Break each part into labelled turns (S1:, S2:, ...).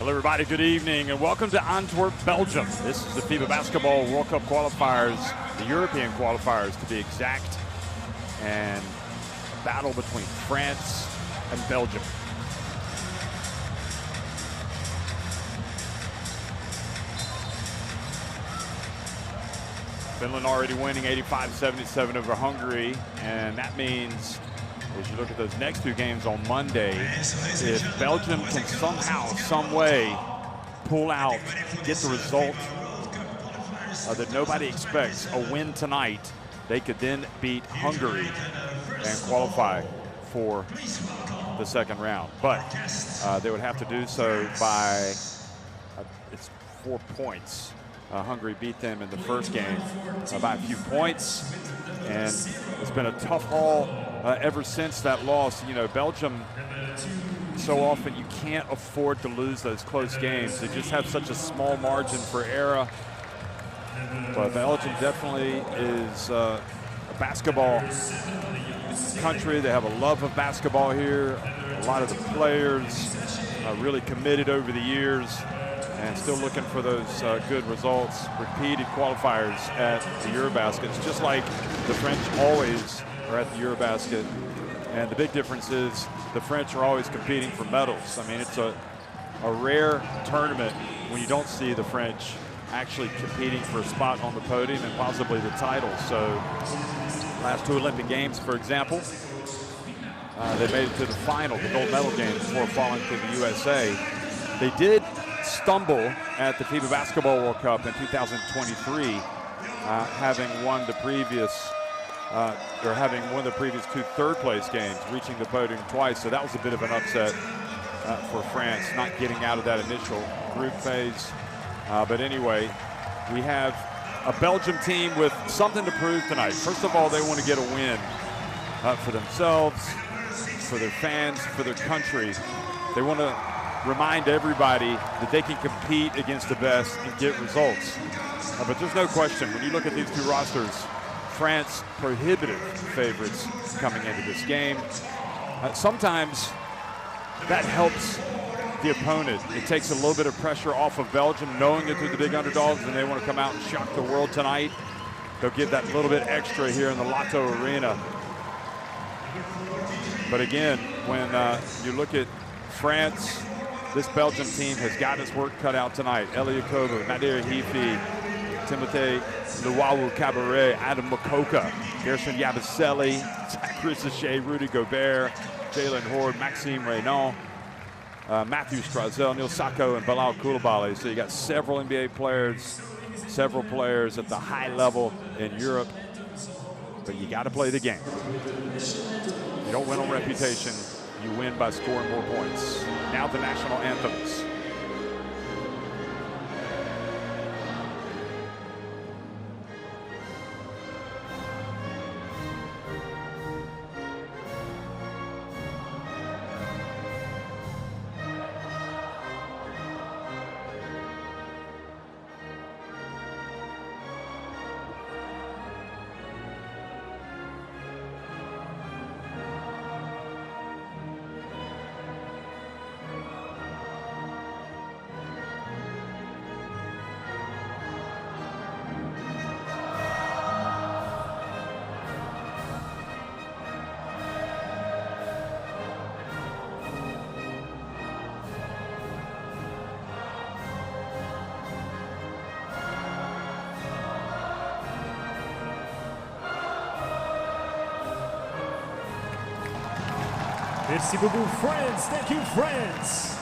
S1: Hello everybody, good evening and welcome to Antwerp, Belgium. This is the FIBA Basketball World Cup qualifiers, the European qualifiers to be exact, and a battle between France and Belgium. Finland already winning 85-77 over Hungary, and that means, as you look at those next two games on Monday, if Belgium can somehow, some way, pull out, get the result that nobody expects, a win tonight, they could then beat Hungary and qualify for the second round. But they would have to do so by, it's 4 points. Hungary beat them in the first game by a few points, and it's been a tough haul ever since that loss. You know, Belgium, so often you can't afford to lose those close games. They just have such a small margin for error. But Belgium definitely is a basketball country. They have a love of basketball here. A lot of the players really committed over the years, and still looking for those good results. Repeated qualifiers at the Eurobasket. It's just like the French always are at the Eurobasket. And the big difference is the French are always competing for medals. I mean, it's a rare tournament when you don't see the French actually competing for a spot on the podium and possibly the title. So last two Olympic Games, for example, they made it to the final, the gold medal game, before falling to the USA. They did stumble at the FIBA Basketball World Cup in 2023, having won the previous two third-place games, reaching the podium twice. So that was a bit of an upset for France, not getting out of that initial group phase. But anyway, we have a Belgium team with something to prove tonight. First of all, they want to get a win for themselves, for their fans, for their country. They want to remind everybody that they can compete against the best and get results. But there's no question, when you look at these two rosters, France prohibitive favorites coming into this game. Sometimes that helps the opponent. It takes a little bit of pressure off of Belgium, knowing that they're the big underdogs and they want to come out and shock the world tonight. They'll give that little bit extra here in the Lotto Arena. But again, when you look at France, this Belgium team has got its work cut out tonight. Elie Yacobo, Nadir Hifi, Timothée Luwawu-Cabaret, Adam Mokoka, Gerson Yabusele, Chris Sachet, Rudy Gobert, Jalen Horde, Maxime Reynaud, Matthew Strazel, Neil Sacco, and Bilal Koulibaly. So you got several NBA players, several players at the high level in Europe, but you got to play the game. You don't win on reputation, you win by scoring more points. Now the national anthems.
S2: Merci beaucoup, France. Thank you, France.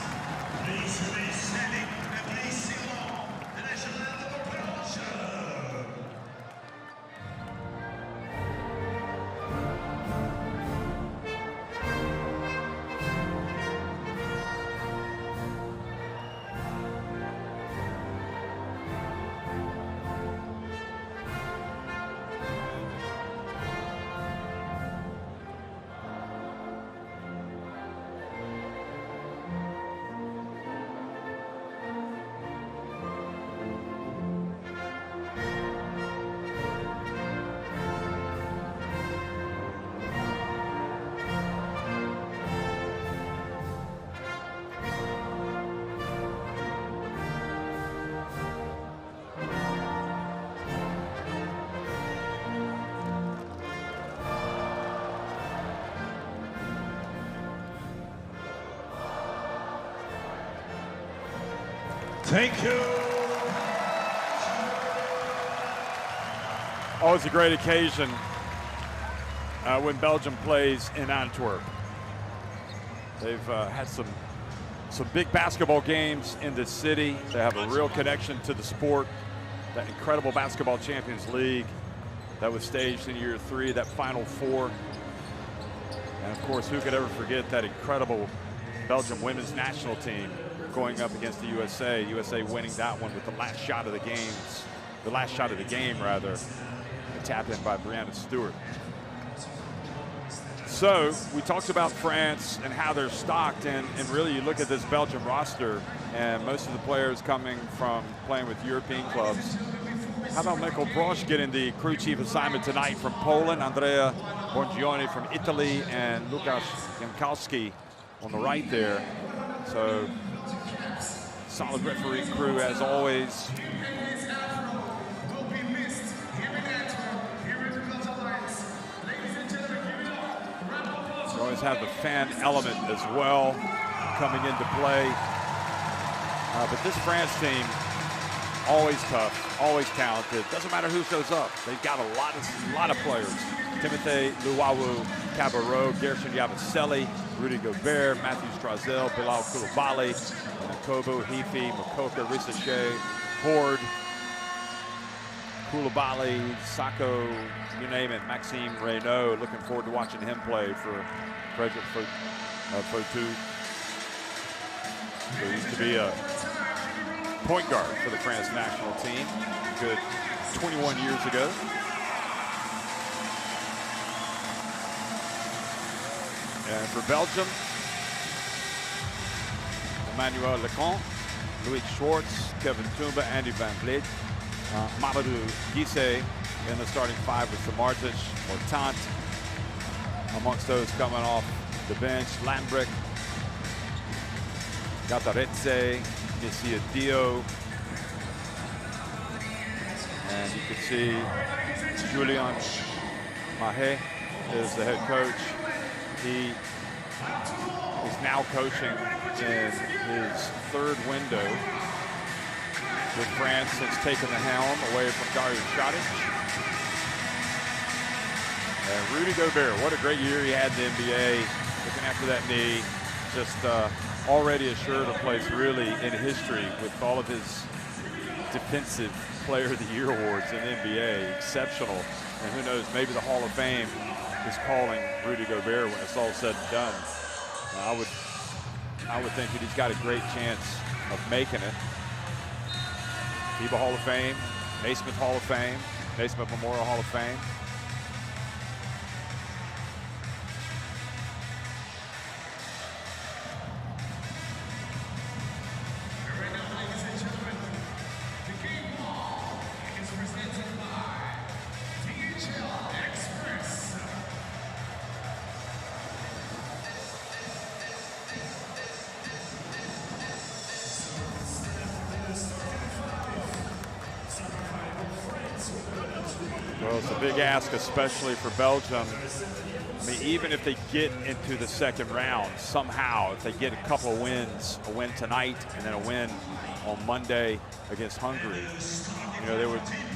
S3: Thank you.
S1: Always a great occasion when Belgium plays in Antwerp. They've had some big basketball games in the city. They have a real connection to the sport. That incredible Basketball Champions League that was staged in year 3, that Final Four. And of course, who could ever forget that incredible Belgium women's national team going up against the USA. USA winning that one with the last shot of the game, rather, a tap in by Brianna Stewart. So we talked about France and how they're stocked, and really you look at this Belgium roster and most of the players coming from playing with European clubs. How about Michael Brosch getting the crew chief assignment tonight from Poland, Andrea Bongioni from Italy, and Lukasz Jankowski on the right there. So solid referee crew as always. You always have the fan element as well coming into play. But this France team, always tough, always talented. Doesn't matter who shows up. They've got a lot of players. Timothy Luwawu Cabarro, Gershon Yabusele, Rudy Gobert, Matthew Strazel, Bilal Koulibaly, Kobo, Heafy, Makoka, Risachet, Horde, Koulibaly, Sako, you name it, Maxime Reynaud. Looking forward to watching him play for Frederic Fotu. So he used to be a point guard for the France national team, good 21 years ago. And for Belgium, Emmanuel Lecomte, Louis Schwartz, Kevin Toumba, Andy Van Vliet, Mamadou Guissé in the starting 5 with Samardzic or Tant. Amongst those coming off the bench, Lambrick, Gataretse, Nissia Dio, and you can see Julien Mahé is the head coach. He is now coaching in his 3rd window with France since taking the helm away from Dario Saric. And Rudy Gobert, what a great year he had in the NBA, looking after that knee, just already assured a place really in history with all of his defensive player of the year awards in the NBA, exceptional. And who knows, maybe the Hall of Fame is calling Rudy Gobert when it's all said and done. I would think that he's got a great chance of making it. FIBA Hall of Fame, Naismith Hall of Fame, Naismith Memorial Hall of Fame. Well, it's a big ask, especially for Belgium. I mean, even if they get into the second round, somehow, if they get a couple of wins, a win tonight and then a win on Monday against Hungary, you know, they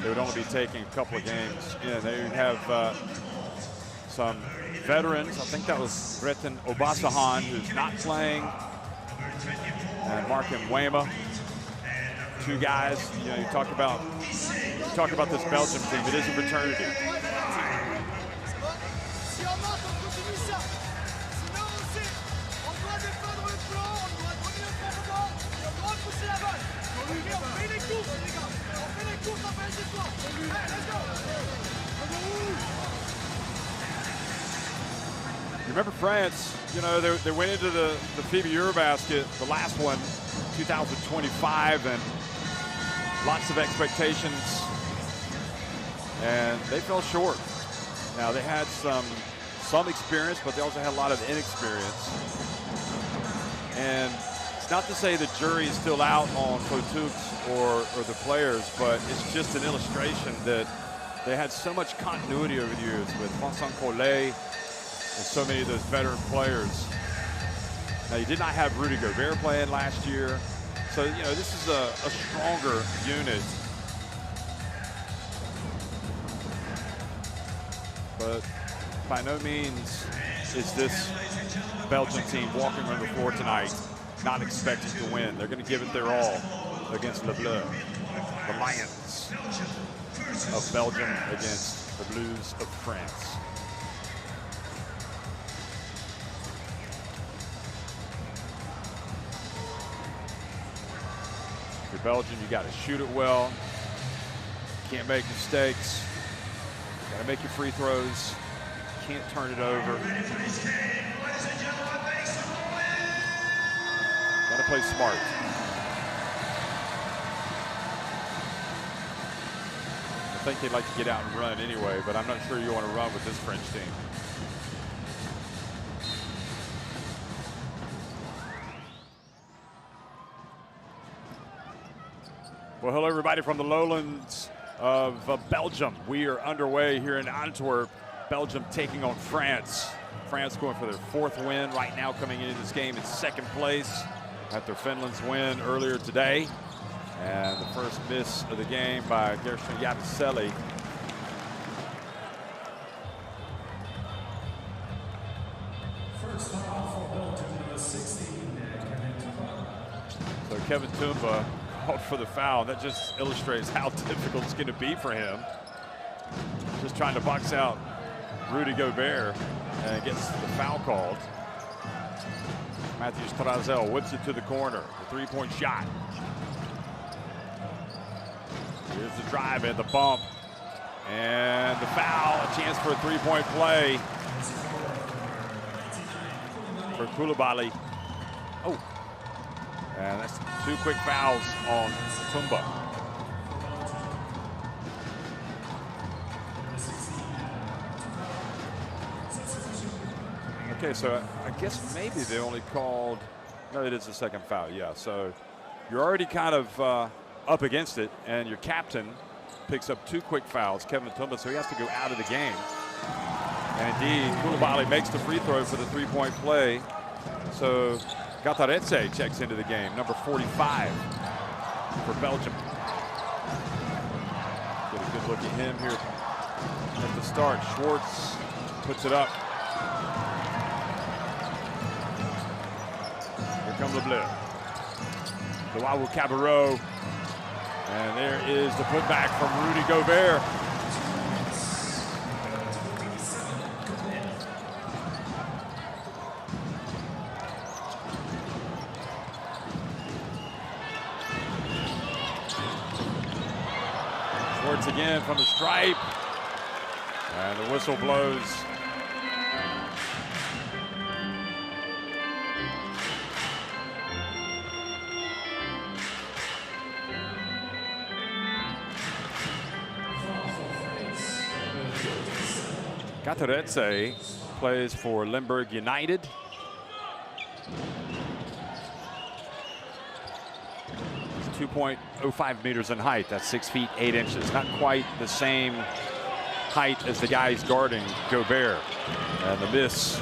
S1: would only be taking a couple of games. Yeah, they have some veterans. I think that was Breton Obasahan, who's not playing, and Mark Mwema. 2 guys. You know, you talk about this Belgium team. It is a fraternity. You remember France, you know, they went into the FIBA Eurobasket, the last one, 2025, and lots of expectations, and they fell short. Now, they had some experience, but they also had a lot of inexperience. And it's not to say the jury is still out on Fotuks or the players, but it's just an illustration that they had so much continuity over the years with Vincent Collet and so many of those veteran players. Now, you did not have Rudy Gobert playing last year, So, you know, this is a stronger unit. But by no means is this Belgian team walking on the floor tonight not expecting to win. They're going to give it their all against Le Bleu, the Lions of Belgium against the Blues of France. If you're Belgium, you got to shoot it well. Can't make mistakes. Got to make your free throws. Can't turn it over. Got to play smart. I think they'd like to get out and run anyway, but I'm not sure you want to run with this French team. Well, hello everybody from the lowlands of Belgium. We are underway here in Antwerp. Belgium taking on France. France going for their 4th win right now, coming into this game in 2nd place after Finland's win earlier today. And the first miss of the game by Gershon Yabusele.
S2: First foul for Belgium, number 16,
S1: So Kevin Tumba called for the foul. That just illustrates how difficult it's going to be for him. Just trying to box out Rudy Gobert and gets the foul called. Matthew Strazel whips it to the corner. The 3-point shot. Here's the drive and the bump. And the foul. A chance for a 3-point play for Koulibaly. Oh. And that's 2 quick fouls on Tumba. Okay, so I guess maybe they only called, no, it is the 2nd foul, yeah. So you're already kind of up against it, and your captain picks up 2 quick fouls, Kevin Tumba, so he has to go out of the game. And indeed, Koulibaly makes the free throw for the 3-point play. So Gataretse checks into the game, number 45 for Belgium. Get a good look at him here at the start. Schwartz puts it up. Here comes Le Bleu. Luau Cabarro. And there is the putback from Rudy Gobert. Schwartz again from the stripe. And the whistle blows. Gataretse plays for Limburg United. It's 2.05 meters in height. That's 6 feet 8 inches. Not quite the same height as the guys guarding Gobert. And the miss.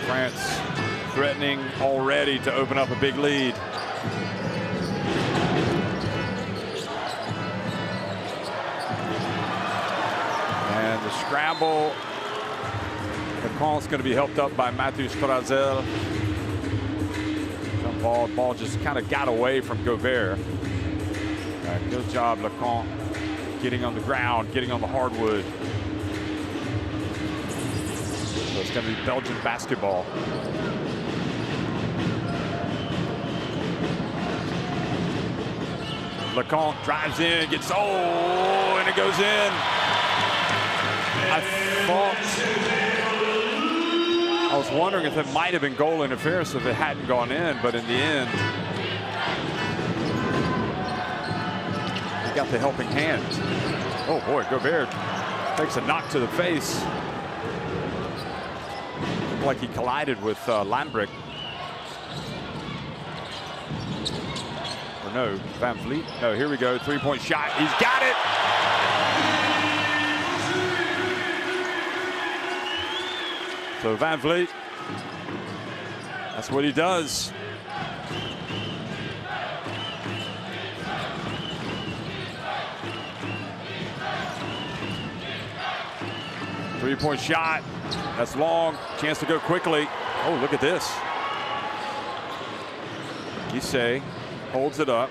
S1: France threatening already to open up a big lead. And the scramble. Lacan's going to be helped up by Matthew Strazel. Jump ball just kind of got away from Gobert. Good job, Lacan, getting on the ground, getting on the hardwood. So it's going to be Belgian basketball. Lacan drives in, gets, oh, and it goes in. I was wondering if it might have been goal interference if it hadn't gone in, but in the end, he got the helping hand. Oh boy, Gobert takes a knock to the face. Looked like he collided with Lambrick. Or no, Van Vliet. No, here we go, 3-point shot. He's got it. So Van Vliet, that's what he does. Three-point shot. That's long. Chance to go quickly. Oh, look at this. Gisei holds it up.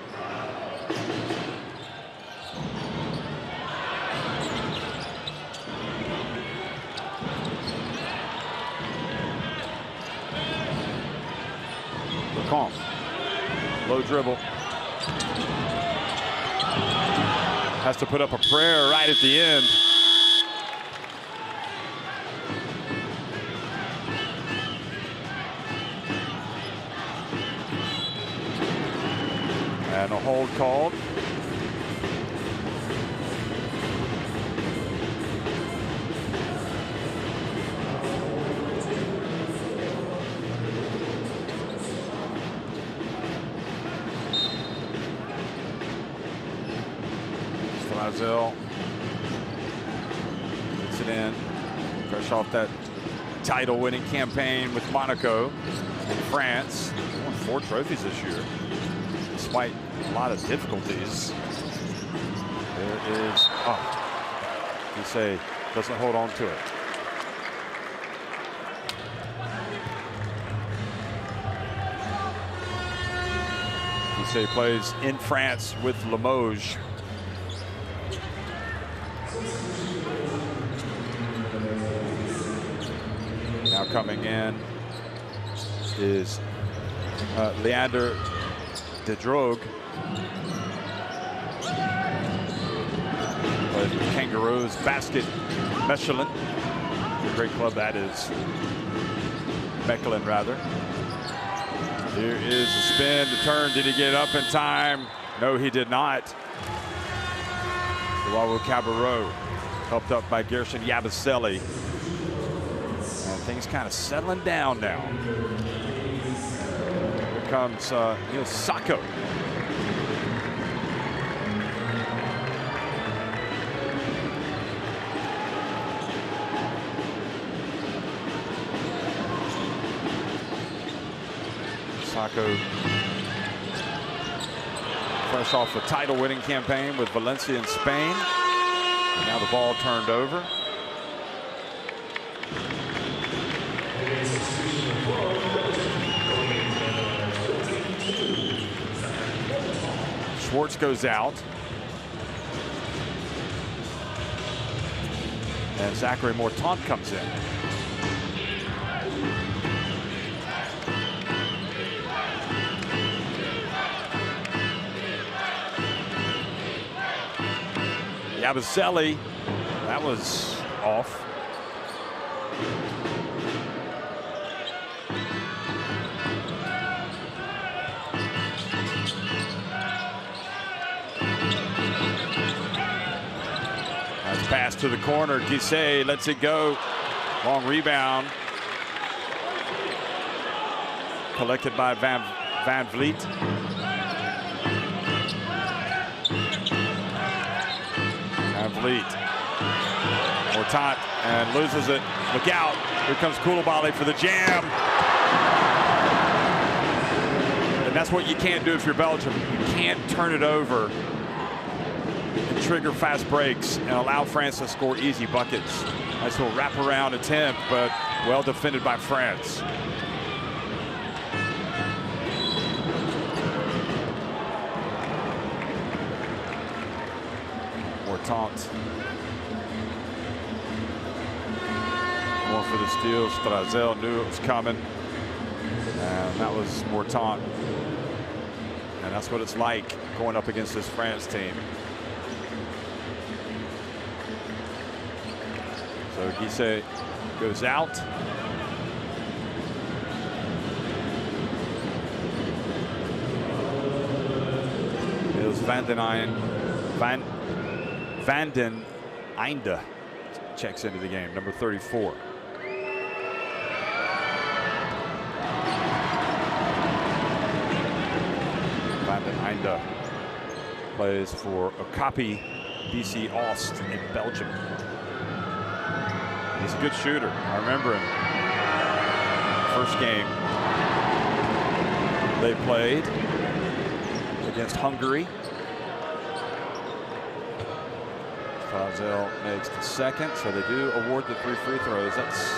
S1: Lecomte. Low dribble. Has to put up a prayer right at the end. And a hold called. Brazil gets it in, fresh off that title-winning campaign with Monaco and France. Won 4 trophies this year, despite a lot of difficulties. There is, you say, doesn't hold on to it. You say plays in France with Limoges. Now coming in is Leander de Drogue. Kangaroos Basket Mechelen. Great club that is. Mechelen, rather. Here is the spin, the turn. Did he get up in time? No, he did not. Joao Cabarro helped up by Gershon Yabusele. And things kind of settling down now. Here comes Neil Sacco. Sacco, fresh off a title-winning campaign with Valencia in Spain. And now the ball turned over. Schwartz goes out. And Zachary Mortant comes in. Yabusele, that was off. Nice pass to the corner. Gisei lets it go. Long rebound. Collected by Van Vliet. Vliet. Mortant and loses it. Look out. Here comes Koulibaly for the jam. And that's what you can't do if you're Belgium. You can't turn it over and trigger fast breaks and allow France to score easy buckets. Nice little wraparound attempt, but well defended by France. Mortant. Going for the steal. Strazel knew it was coming. And that was Mortant. And that's what it's like going up against this France team. So Gisei goes out. Here's Van den Einde checks into the game, number 34. Van den Einde plays for Okapi BC Oost in Belgium. He's a good shooter. I remember him. First game they played against Hungary. Brazil makes the second, so they do award the 3 free throws. That's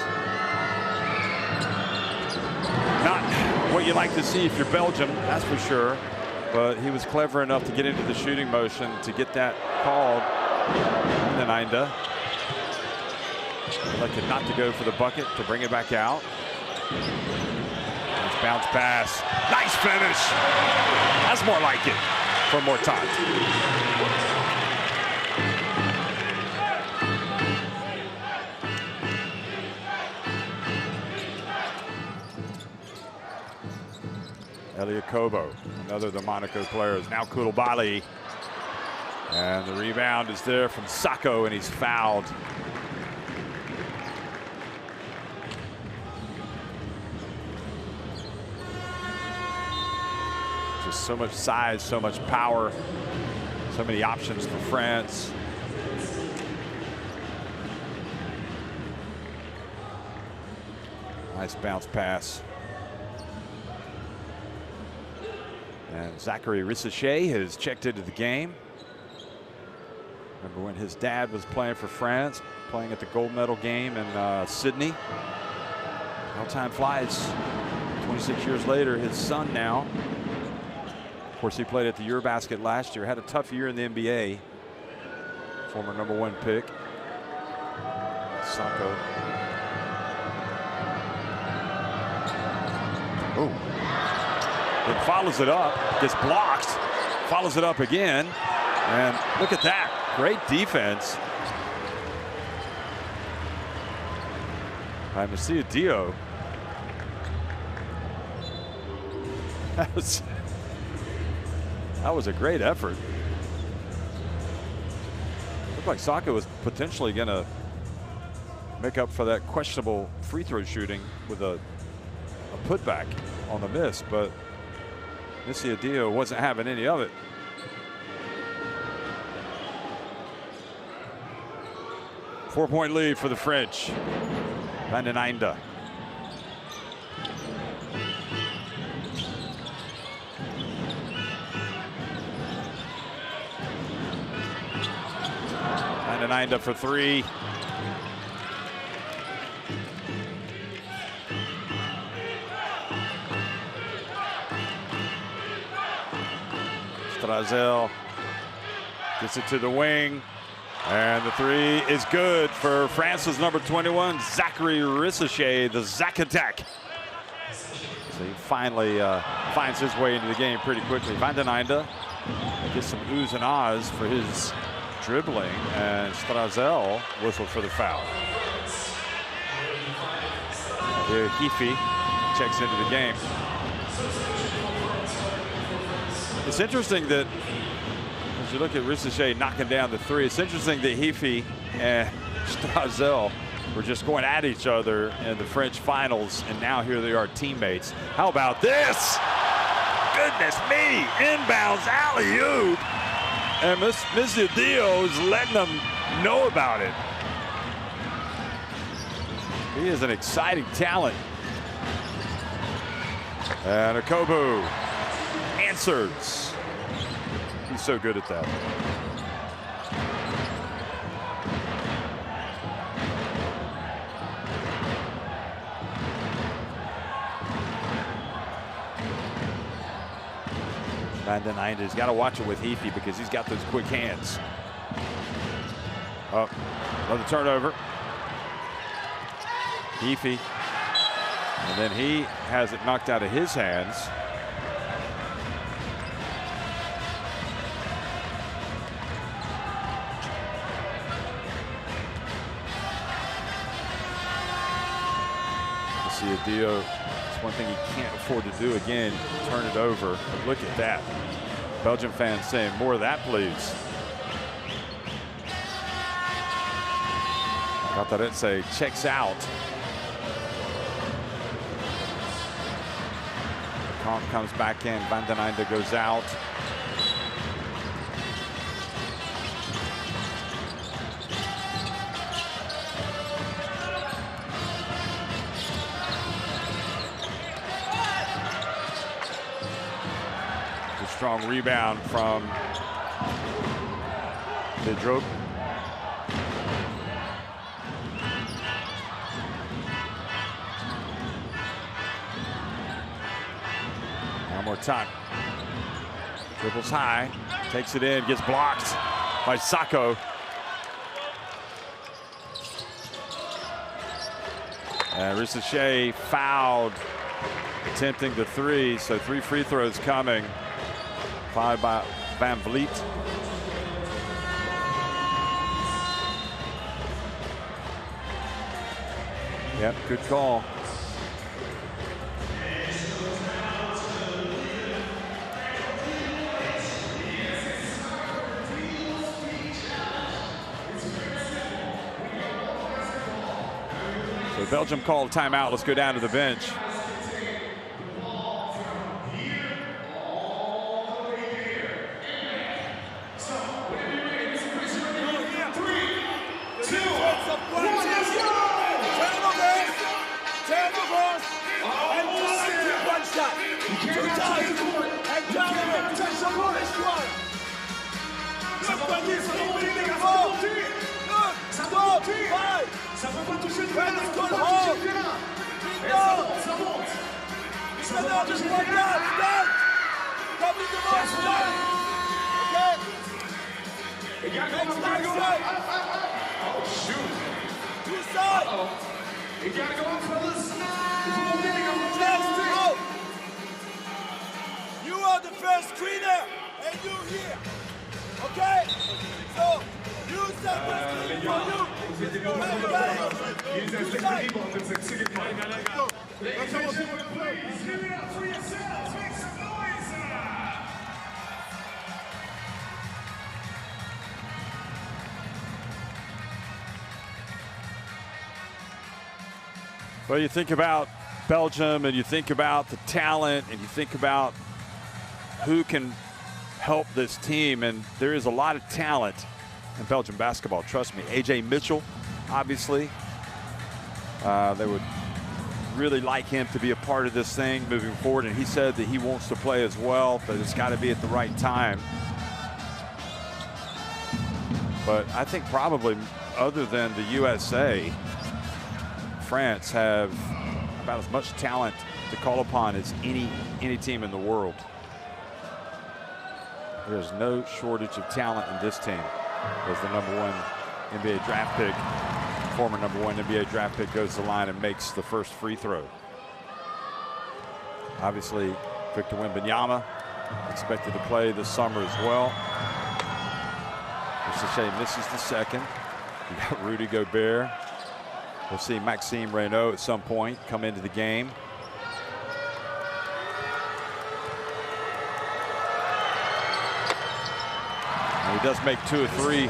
S1: not what you like to see if you're Belgium, that's for sure. But he was clever enough to get into the shooting motion to get that called. And then Inda elected not to go for the bucket to bring it back out. Nice bounce pass. Nice finish. That's more like it for more time. Elliot Kobo, another of the Monaco players. Now Koulibaly. And the rebound is there from Sacco, and he's fouled. Just so much size, so much power, so many options for France. Nice bounce pass. And Zachary Rissochet has checked into the game. Remember when his dad was playing for France, playing at the gold medal game in Sydney. How time flies. 26 years later, his son now. Of course, he played at the Eurobasket last year, had a tough year in the NBA. Former #1 pick. Sacco. Oh. It follows it up, gets blocked, follows it up again, and look at that. Great defense by Masia Dio. That was a great effort. Looked like Sacco was potentially going to make up for that questionable free throw shooting with a putback on the miss, but Masia Dio wasn't having any of it. Four-point lead for the French. Van den Einde. Van den Einde for 3. Strazel gets it to the wing, and the 3 is good for France's #21, Zachary Rissochet, the Zac attack. So he finally finds his way into the game pretty quickly. Van den Einde gets some oohs and ahs for his dribbling, and Strazel whistled for the foul. Here, Hifi checks into the game. It's interesting that as you look at Rissochet knocking down the 3, it's interesting that Hifi and Strazel were just going at each other in the French finals, and now here they are teammates. How about this? Goodness me, inbounds alley-oop, and Masia Dio is letting them know about it. He is an exciting talent. And Akobu answers. He's so good at that. Van den Einde's got to watch it with Hifi because he's got those quick hands. Oh, another turnover. Hifi. And then he has it knocked out of his hands. Dio, it's one thing he can't afford to do again, turn it over. But look at that. Belgian fans saying, more of that, please. Catarese checks out. Comp comes back in. Van den Einde goes out. Strong rebound from Vidro. more time. Dribbles high, takes it in, gets blocked by Sacco. And Risichet fouled, attempting the three, so 3 free throws coming, followed by Van Vliet. Yep, good call. So Belgium called timeout. Let's go down to the bench.
S3: You are the first screener, and you here. Okay? So, use that first screen for you.
S1: Well, you think about Belgium and you think about the talent and you think about who can help this team, and there is a lot of talent in Belgian basketball, trust me. AJ Mitchell, obviously. They would really like him to be a part of this thing moving forward, and he said that he wants to play as well, but it's got to be at the right time. But I think probably other than the USA, France have about as much talent to call upon as any team in the world. There's no shortage of talent in this team. As the #1 NBA draft pick, former #1 NBA draft pick, goes to the line and makes the first free throw. Obviously, Victor Wembanyama expected to play this summer as well. Risichet misses the second. You got Rudy Gobert. We'll see Maxime Reynaud at some point come into the game. And he does make 2 of 3.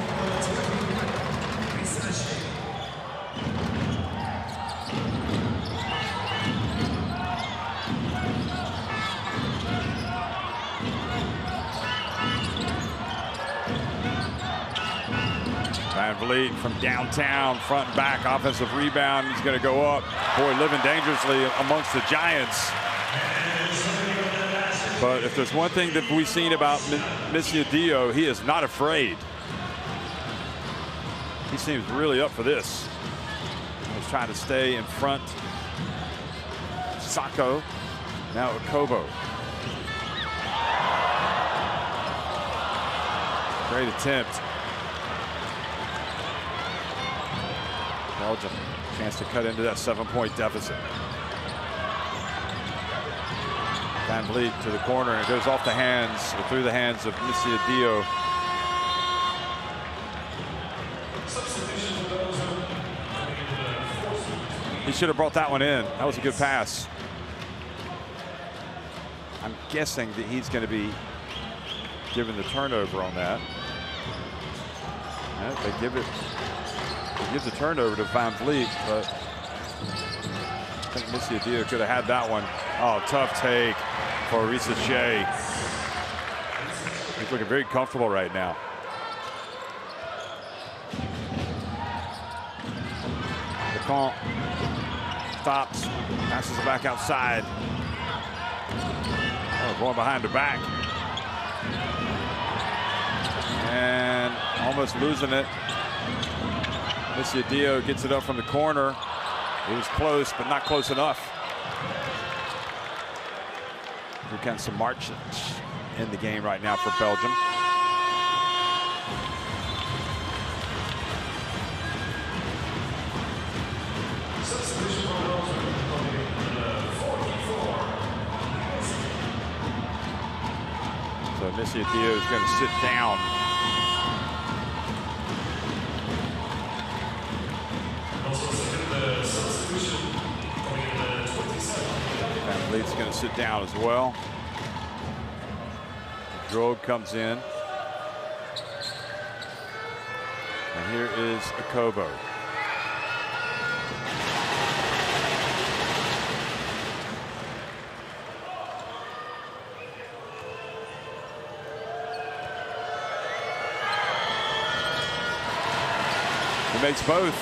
S1: Van Vliet from downtown, front and back, offensive rebound. He's going to go up. Boy, living dangerously amongst the Giants. But if there's one thing that we've seen about Monsieur Dio, he is not afraid. He seems really up for this. He's trying to stay in front. Sacco, now Okobo. Great attempt. Belgium, chance to cut into that 7-point deficit. Van Vliet to the corner, and it goes off the hands, or through the hands of Monsieur Dio. He should have brought that one in. That was a good pass. I'm guessing that he's going to be given the turnover on that. Yeah, they give the turnover to Van Vliet, but I think Monsieur Dio could have had that one. Oh, tough take for Risichet. He's looking very comfortable right now. Lecomte stops, passes it back outside. Oh, going behind the back. And almost losing it. Monsieur Dio gets it up from the corner. It was close, but not close enough. Lukan Samardzic in the game right now for Belgium. So Missy Adio is going to sit down. Van Vliet's going to sit down as well. Droog comes in. And here is Akobo. He makes both.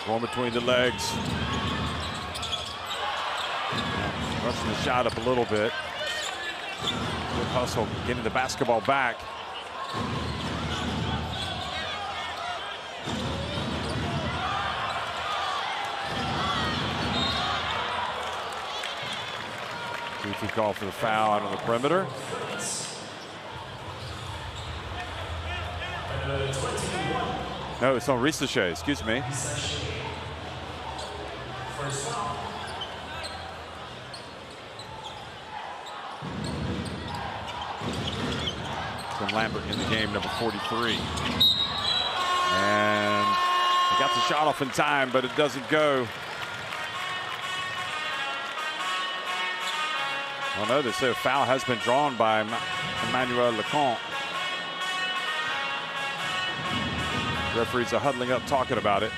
S1: Going between the legs. Rushing the shot up a little bit. Good hustle, getting the basketball back. Goofy call for the foul out on the perimeter. No, it's on Ricochet, excuse me. From Lambert in the game, number 43. And he got the shot off in time, but it doesn't go. Well, no, they say a foul has been drawn by Emmanuel Lecomte. Referees are huddling up, talking about it.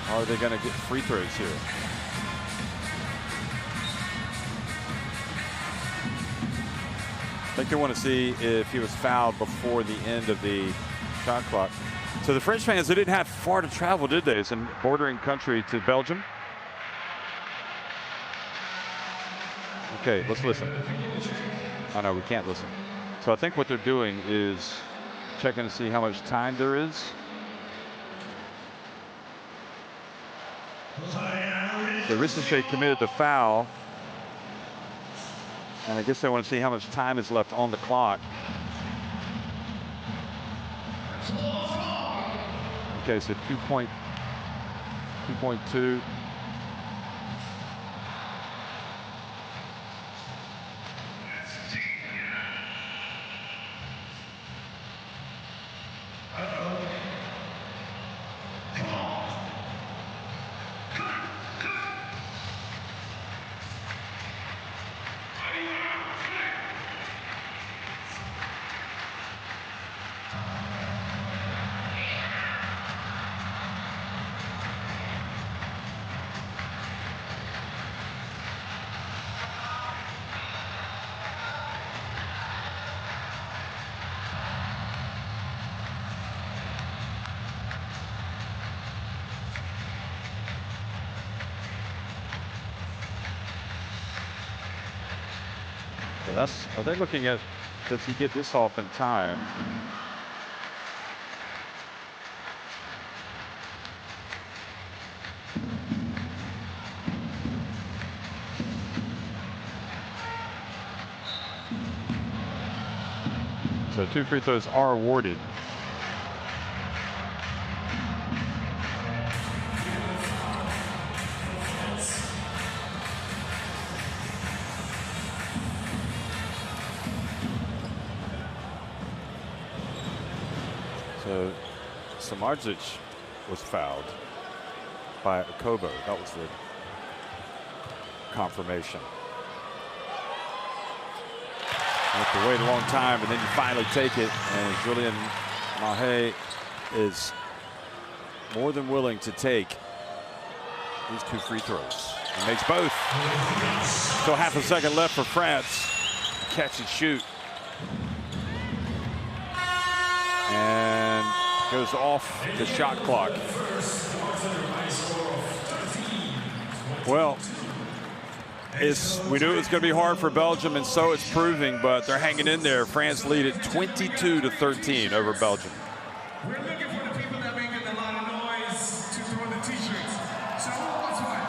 S1: Are they going to get free throws here? I think they want to see if he was fouled before the end of the shot clock. So the French fans, they didn't have far to travel, did they? It's a bordering country to Belgium. Okay, let's listen. Oh no, we can't listen. So I think what they're doing is checking to see how much time there is. So Ricochet committed the foul. And I guess they want to see how much time is left on the clock. Okay, so 2.2. So are they looking at, does he get this off in time? So 2 free throws are awarded. So Samardzic was fouled by Akobo. That was the confirmation. You have to wait a long time, and then you finally take it. And Julien Mahé is more than willing to take these 2 free throws. He makes both. Still half a second left for France. Catch and shoot. And goes off the shot clock. Well, we knew it was going to be hard for Belgium, and so it's proving, but they're hanging in there. France lead at 22-13 over Belgium.
S2: We're looking for the people that making a lot of noise to throw the t-shirts. So what's what?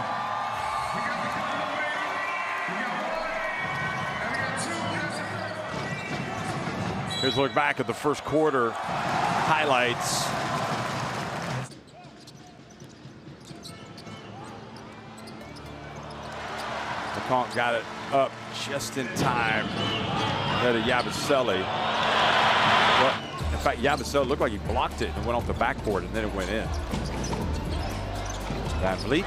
S2: We got the color away. We got one. And we got two.
S1: Here's a look back at the first quarter highlights. LeConte got it up just in time ahead of Yabusele. Well, in fact, Yabusele looked like he blocked it and went off the backboard, and then it went in. Van Vliet.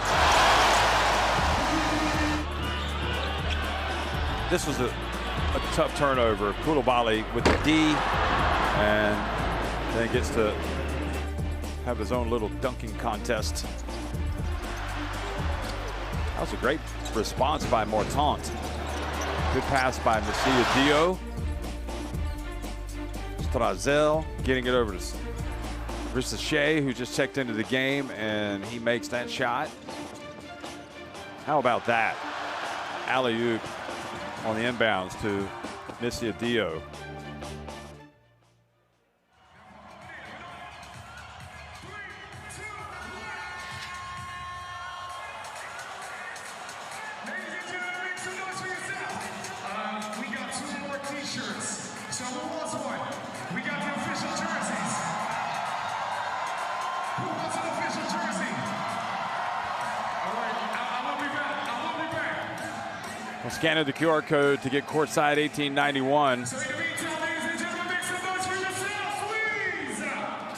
S1: This was a tough turnover. Koulibaly with the D, and then gets to have his own little dunking contest. That was a great response by Mortant. Good pass by Messia Dio. Strazel getting it over to Rissachet, who just checked into the game, and he makes that shot. How about that? Alley-oop on the inbounds to Messia Dio. Scanning the QR code to get courtside 1891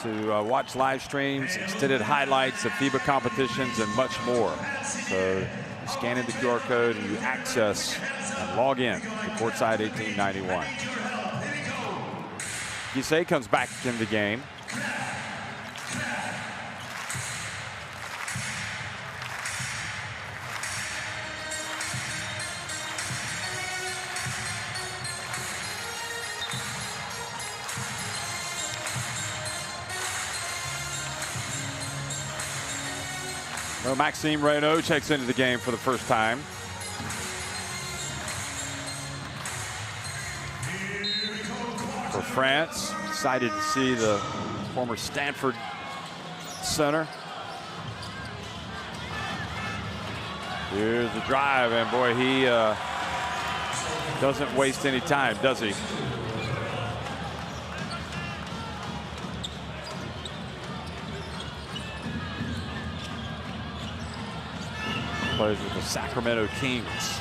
S1: to watch live streams, extended highlights of FIBA competitions, and much more. So scanning the QR code and you access and log in to courtside 1891. Gissé comes back in the game. Well, Maxime Reynaud checks into the game for the first time. For France, excited to see the former Stanford center. Here's the drive, and boy, he doesn't waste any time, does he? Plays with the Sacramento Kings.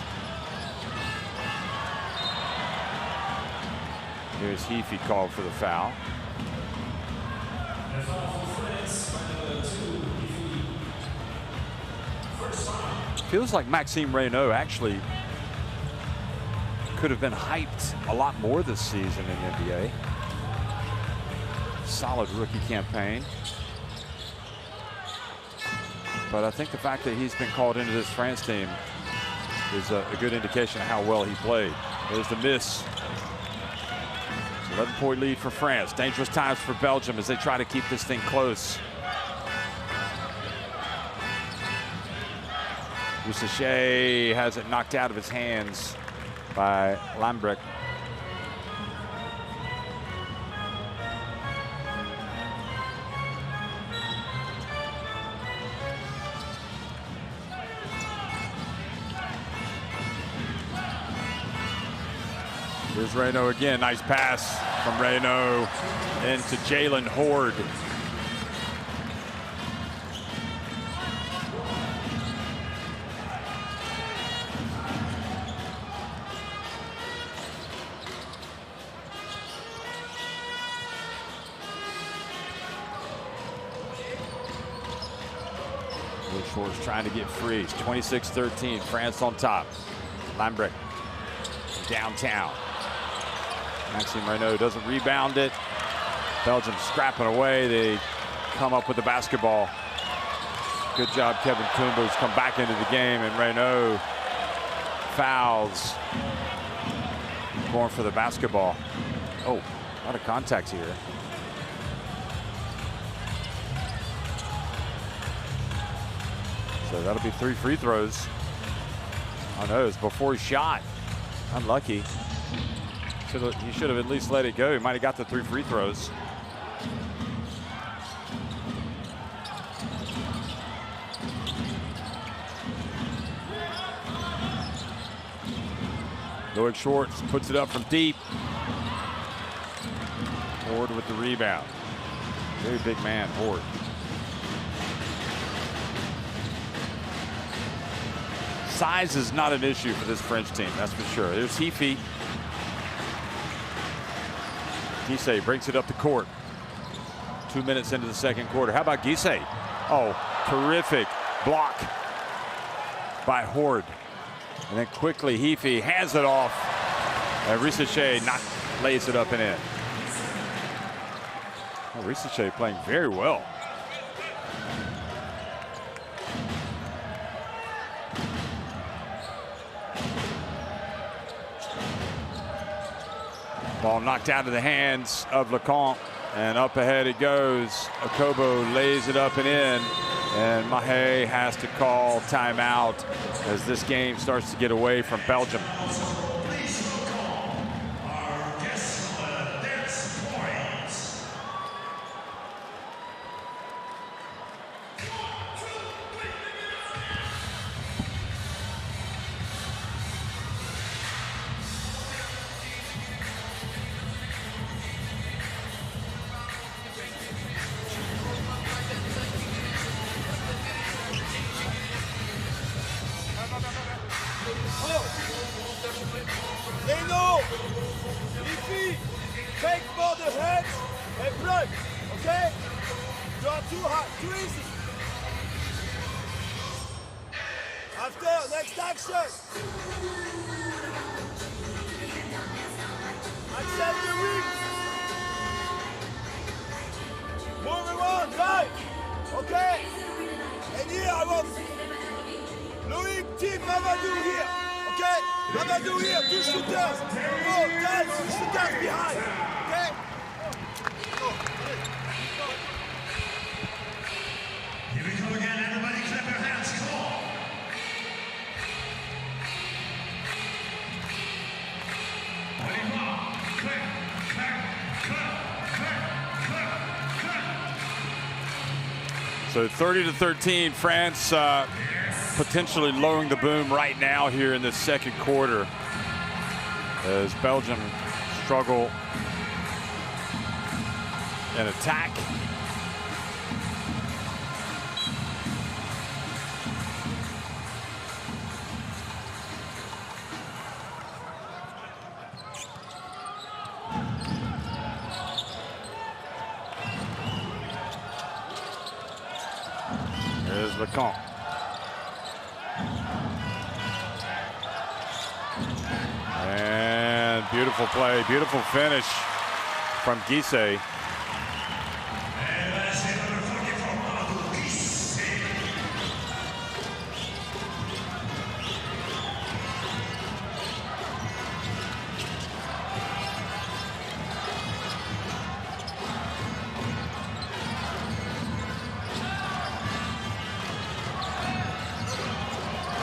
S1: Here's Heafy called for the foul. Feels like Maxime Reynaud actually could have been hyped a lot more this season in the NBA. Solid rookie campaign. But I think the fact that he's been called into this France team is a good indication of how well he played. There's the miss. 11-point lead for France. Dangerous times for Belgium as they try to keep this thing close. Rissachet has it knocked out of his hands by Lambrecht. Here's Reynaud again. Nice pass from Reynaud into Jalen Horde. Horde's trying to get free. It's 26-13. France on top. Lambrecht downtown. Maxime Reynaud doesn't rebound it. Belgium scrapping away. They come up with the basketball. Good job, Kevin Kumbo's come back into the game, and Reynaud fouls. Going for the basketball. Oh, a lot of contact here. So that'll be 3 free throws. Oh no, it's before he shot. Unlucky. He should have at least let it go. He might have got the 3 free throws. Loic Schwartz puts it up from deep. Horde with the rebound. Very big man, Horde. Size is not an issue for this French team, that's for sure. There's Heafy. Guisset brings it up the court. 2 minutes into the second quarter. How about Guisset? Oh, terrific block by Horde. And then quickly Heafy hands it off. And Risichet lays it up and in. Oh, Risichet playing very well. Ball knocked out of the hands of Lecomte, and up ahead it goes. Okobo lays it up and in, and Mahé has to call timeout as this game starts to get away from Belgium. So 30-13, France potentially lowering the boom right now here in the second quarter as Belgium struggle and attack. There's Lecomte. And beautiful play, beautiful finish from Guisset.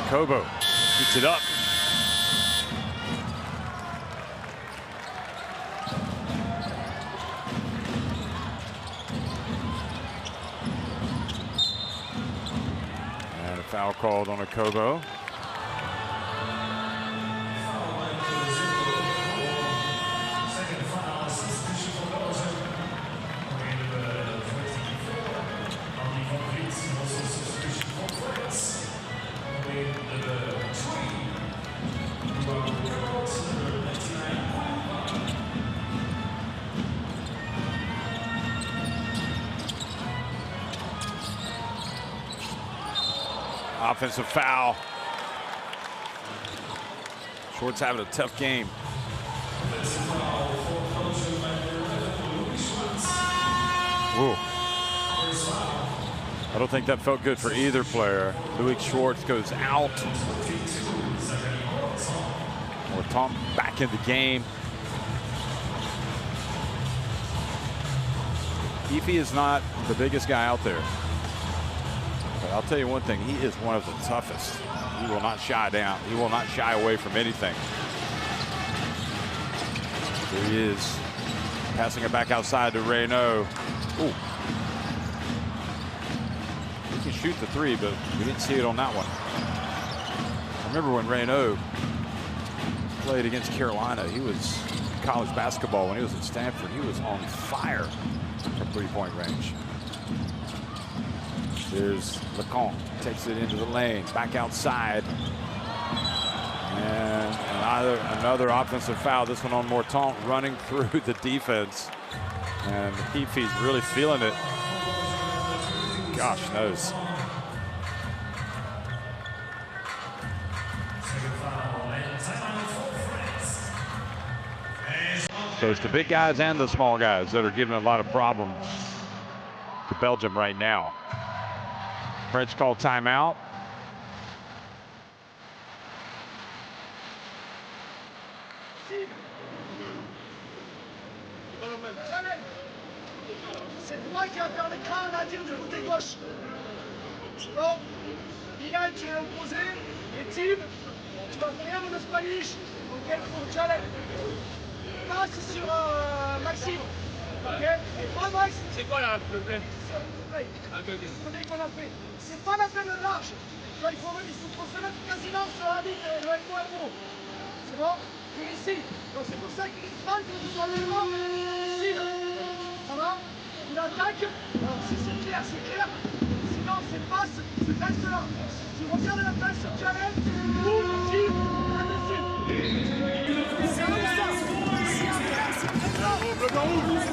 S1: Kobo keeps it up. And a foul called on Kobo. Offensive foul. Schwartz having a tough game. Ooh. I don't think that felt good for either player. Loic Schwartz goes out. Tom back in the game. Heafy is not the biggest guy out there. But I'll tell you one thing, he is one of the toughest. He will not shy down. He will not shy away from anything. Here he is, passing it back outside to Reynaud. Ooh. He can shoot the three, but we didn't see it on that one. I remember when Reynaud played against Carolina, he was in college basketball when he was at Stanford. He was on fire from three-point range. There's Lecomte, takes it into the lane, back outside. And another offensive foul, this one on Morton, running through the defense. And He's really feeling it. Gosh knows. So it's the big guys and the small guys that are giving a lot of problems to Belgium right now. French called timeout.
S4: C'est moi qui va faire l'écran à dire du côté gauche. Bon, Bilal, tu es opposé. Et Tim, tu vas faire le Spanish. Ok, pour challenge. Passe sur Maxime. Ok, et toi, Max. C'est quoi là, le problème? C'est pas la peine de large. Il faut se mettre quasiment sur la ligne de F1. C'est bon? Ici. Donc c'est pour ça qu'il faut que tu sois devant. Ici. Ça va? Il attaque. Alors si c'est clair, c'est clair. Sinon c'est passe, c'est reste là. Tu regardes la passe sur challenge. Boum, tire, là-dessus. C'est comme ça. Si c'est clair, c'est comme ça. Le blanc rouge.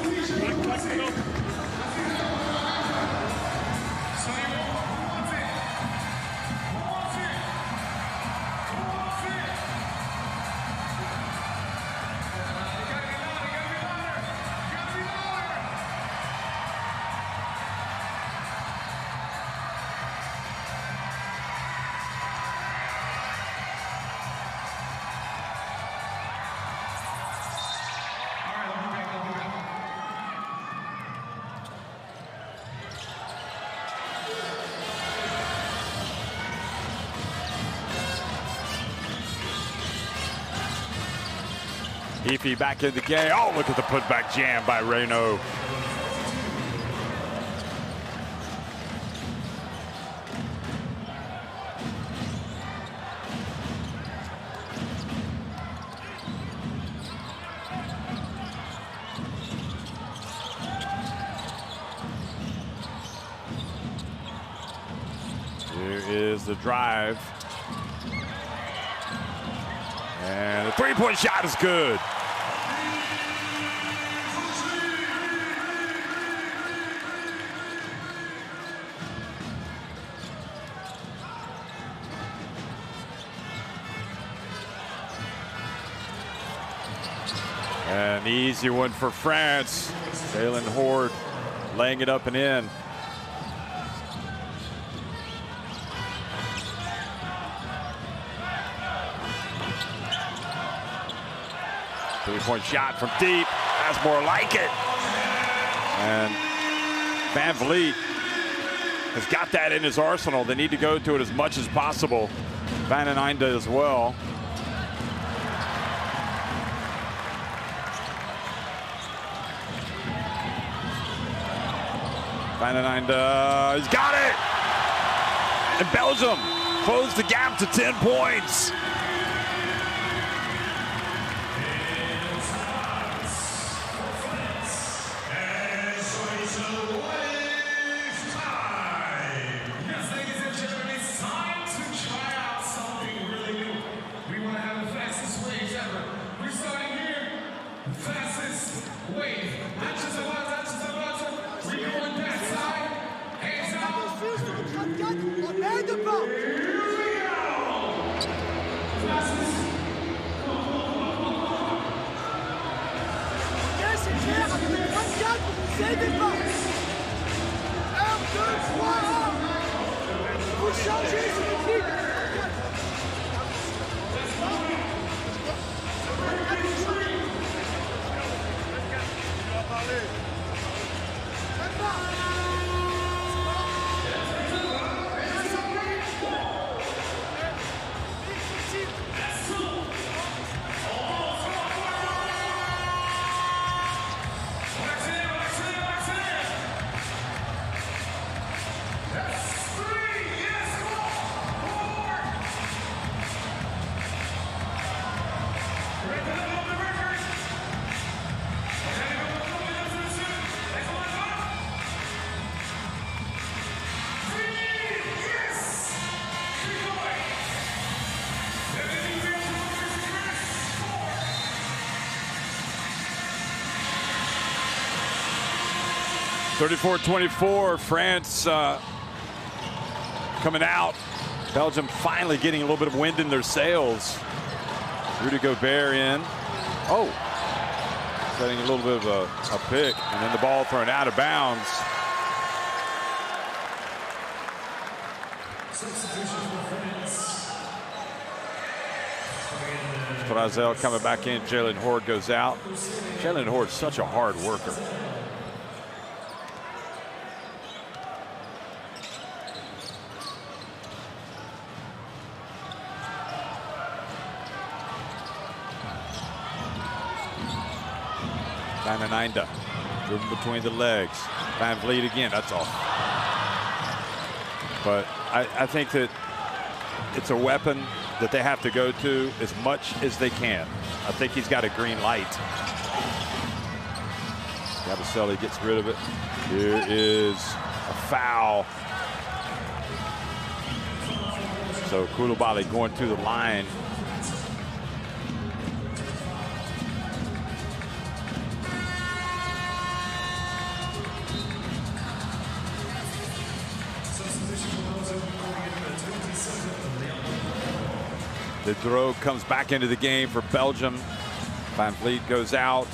S1: Efi back in the game. Oh, look at the putback jam by Reynaud. Here is the drive. And the three-point shot is good. An easy one for France. Jalen Horde laying it up and in. Three-point shot from deep. That's more like it. And Van Vliet has got that in his arsenal. They need to go to it as much as possible. Van den Einde as well. Van den Einde, he's got it! And Belgium closed the gap to 10 points. 34-24, France coming out. Belgium finally getting a little bit of wind in their sails. Rudy Gobert in. Oh, setting a little bit of a pick, and then the ball thrown out of bounds. Strazel coming back in. Jalen Horde goes out. Jalen Horde's such a hard worker. Van driven between the legs. Van Vliet again. That's all. But I think that it's a weapon that they have to go to as much as they can. I think he's got a green light. Yabusele gets rid of it. Here is a foul. So Koulibaly going to the line. Ledreau comes back into the game for Belgium. Van Vliet goes out.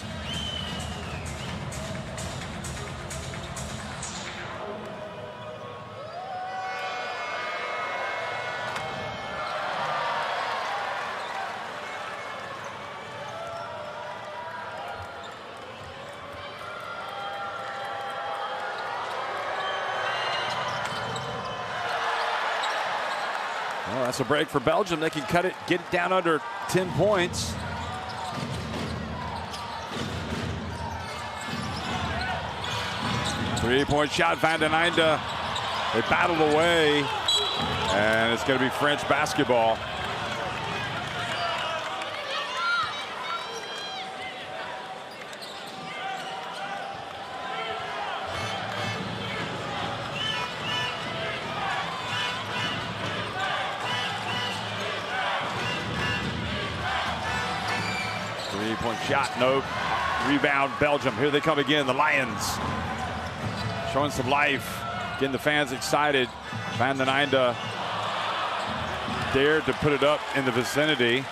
S1: Well, that's a break for Belgium. They can cut it, get it down under 10 points. Three-point shot, Van den Einde. They battled away, and it's going to be French basketball. Three-point shot, nope. Rebound, Belgium. Here they come again, the Lions. Showing some life, getting the fans excited. Van den Einde dared to put it up in the vicinity.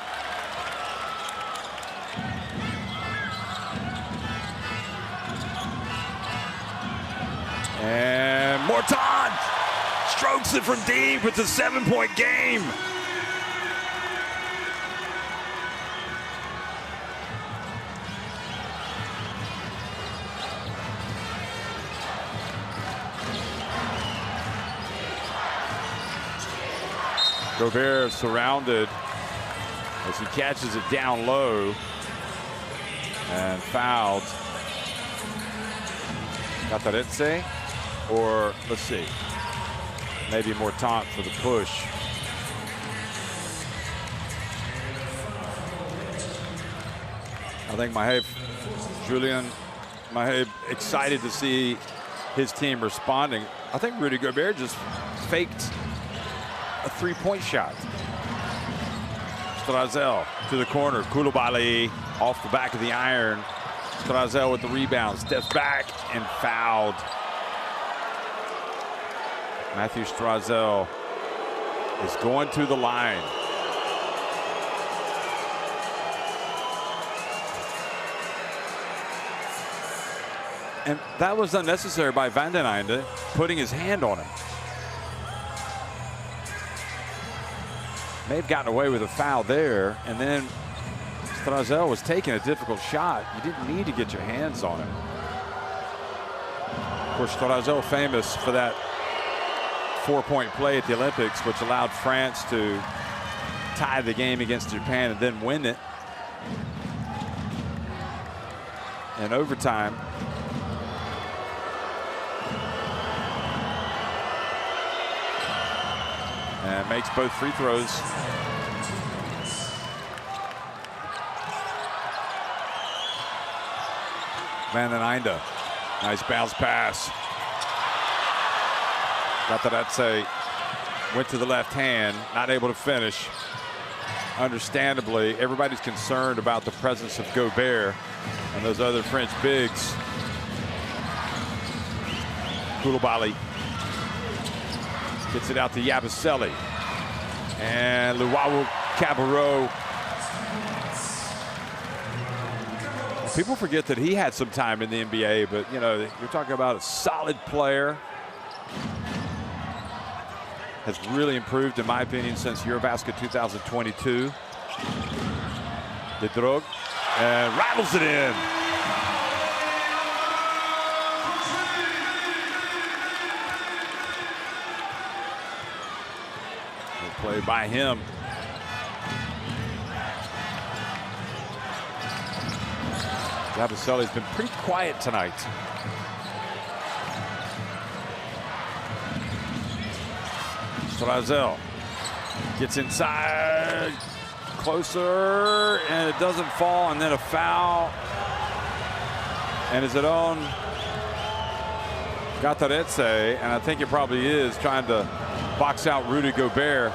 S1: And Morton strokes it from deep. It's a 7-point game. Gobert surrounded as he catches it down low and fouled. Gataretse, or let's see, maybe Mortant for the push. I think Julian Maheb excited to see his team responding. I think Rudy Gobert just faked a three-point shot. Strazel to the corner. Koulibaly off the back of the iron. Strazel with the rebound. Steps back and fouled. Matthew Strazel is going to the line. And that was unnecessary by Van den Einde, putting his hand on him. May have gotten away with a foul there, and then Strazel was taking a difficult shot. You didn't need to get your hands on him. Of course, Strazel famous for that 4-point play at the Olympics, which allowed France to tie the game against Japan and then win it in overtime. And makes both free throws. Van den Einde, nice bounce pass. Gataretse went to the left hand, not able to finish. Understandably, everybody's concerned about the presence of Gobert and those other French bigs. Koulibaly gets it out to Yabusele. And Luwawu Cabarrot. People forget that he had some time in the NBA, but you know, you're talking about a solid player. Has really improved, in my opinion, since Eurobasket 2022. De Droog, and rattles it in. Good play by him. Yabusele's been pretty quiet tonight. Strazel gets inside, closer, and it doesn't fall, and then a foul. And is it on Gataretse? And I think it probably is, trying to box out Rudy Gobert.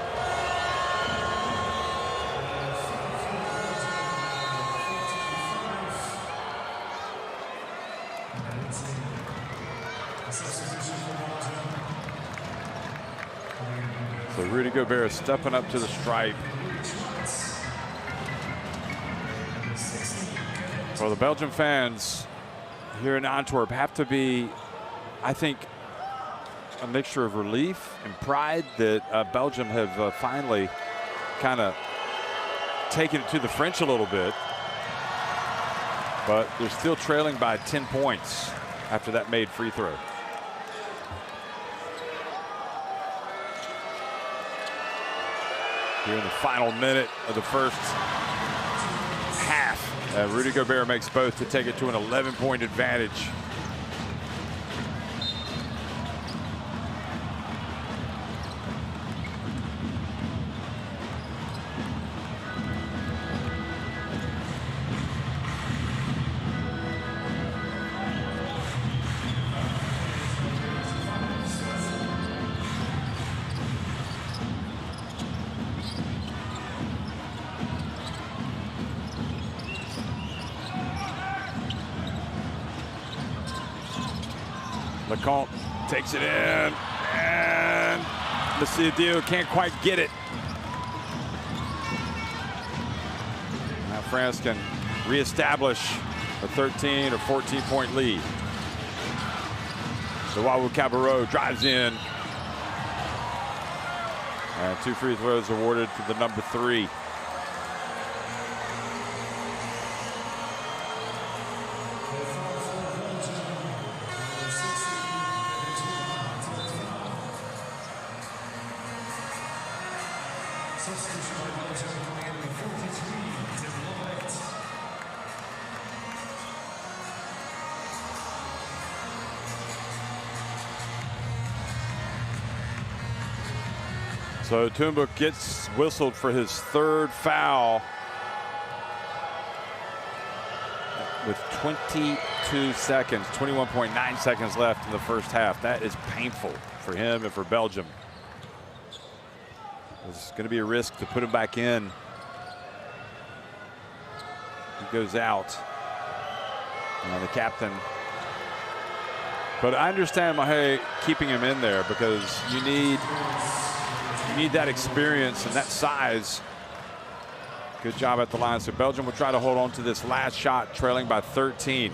S1: So Rudy Gobert stepping up to the stripe. Well, the Belgian fans here in Antwerp have to be, I think, a mixture of relief and pride that Belgium have finally kind of taken it to the French a little bit. But they're still trailing by 10 points after that made free throw. Here in the final minute of the first half, Rudy Gobert makes both to take it to an 11-point advantage. Lecomte takes it in, and Monsieur can't quite get it. Now France can reestablish a 13 or 14-point lead. Luwawu Cabarrot drives in, and 2 free throws awarded to the number 3. So Tumba gets whistled for his 3rd foul with 22 seconds, 21.9 seconds left in the first half. That is painful for him and for Belgium. It's going to be a risk to put him back in. He goes out. The captain. But I understand Mahe keeping him in there because you need that experience and that size. Good job at the line. So Belgium will try to hold on to this last shot, trailing by 13.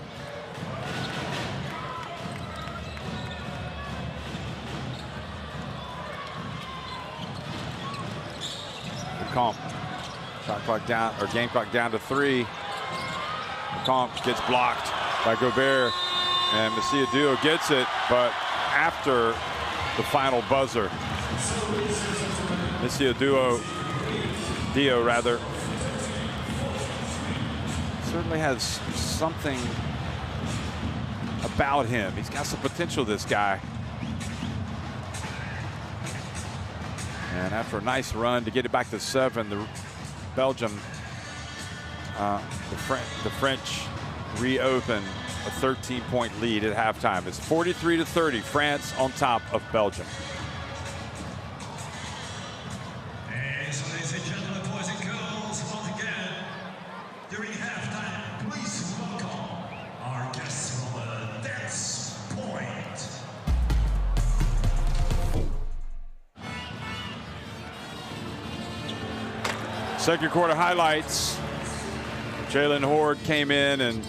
S1: Lecomte, shot clock down, or game clock down to 3. Lecomte gets blocked by Gobert, and Monsieur Dio gets it, but after the final buzzer. Monsieur Dio certainly has something about him. He's got some potential, this guy. And after a nice run to get it back to 7, the Belgium, the French reopen a 13-point lead at halftime. It's 43-30, France on top of Belgium.
S2: Ladies and gentlemen, boys and girls, once again, during halftime, please welcome our guests from the dance point.
S1: Second quarter highlights. Jalen Horde came in and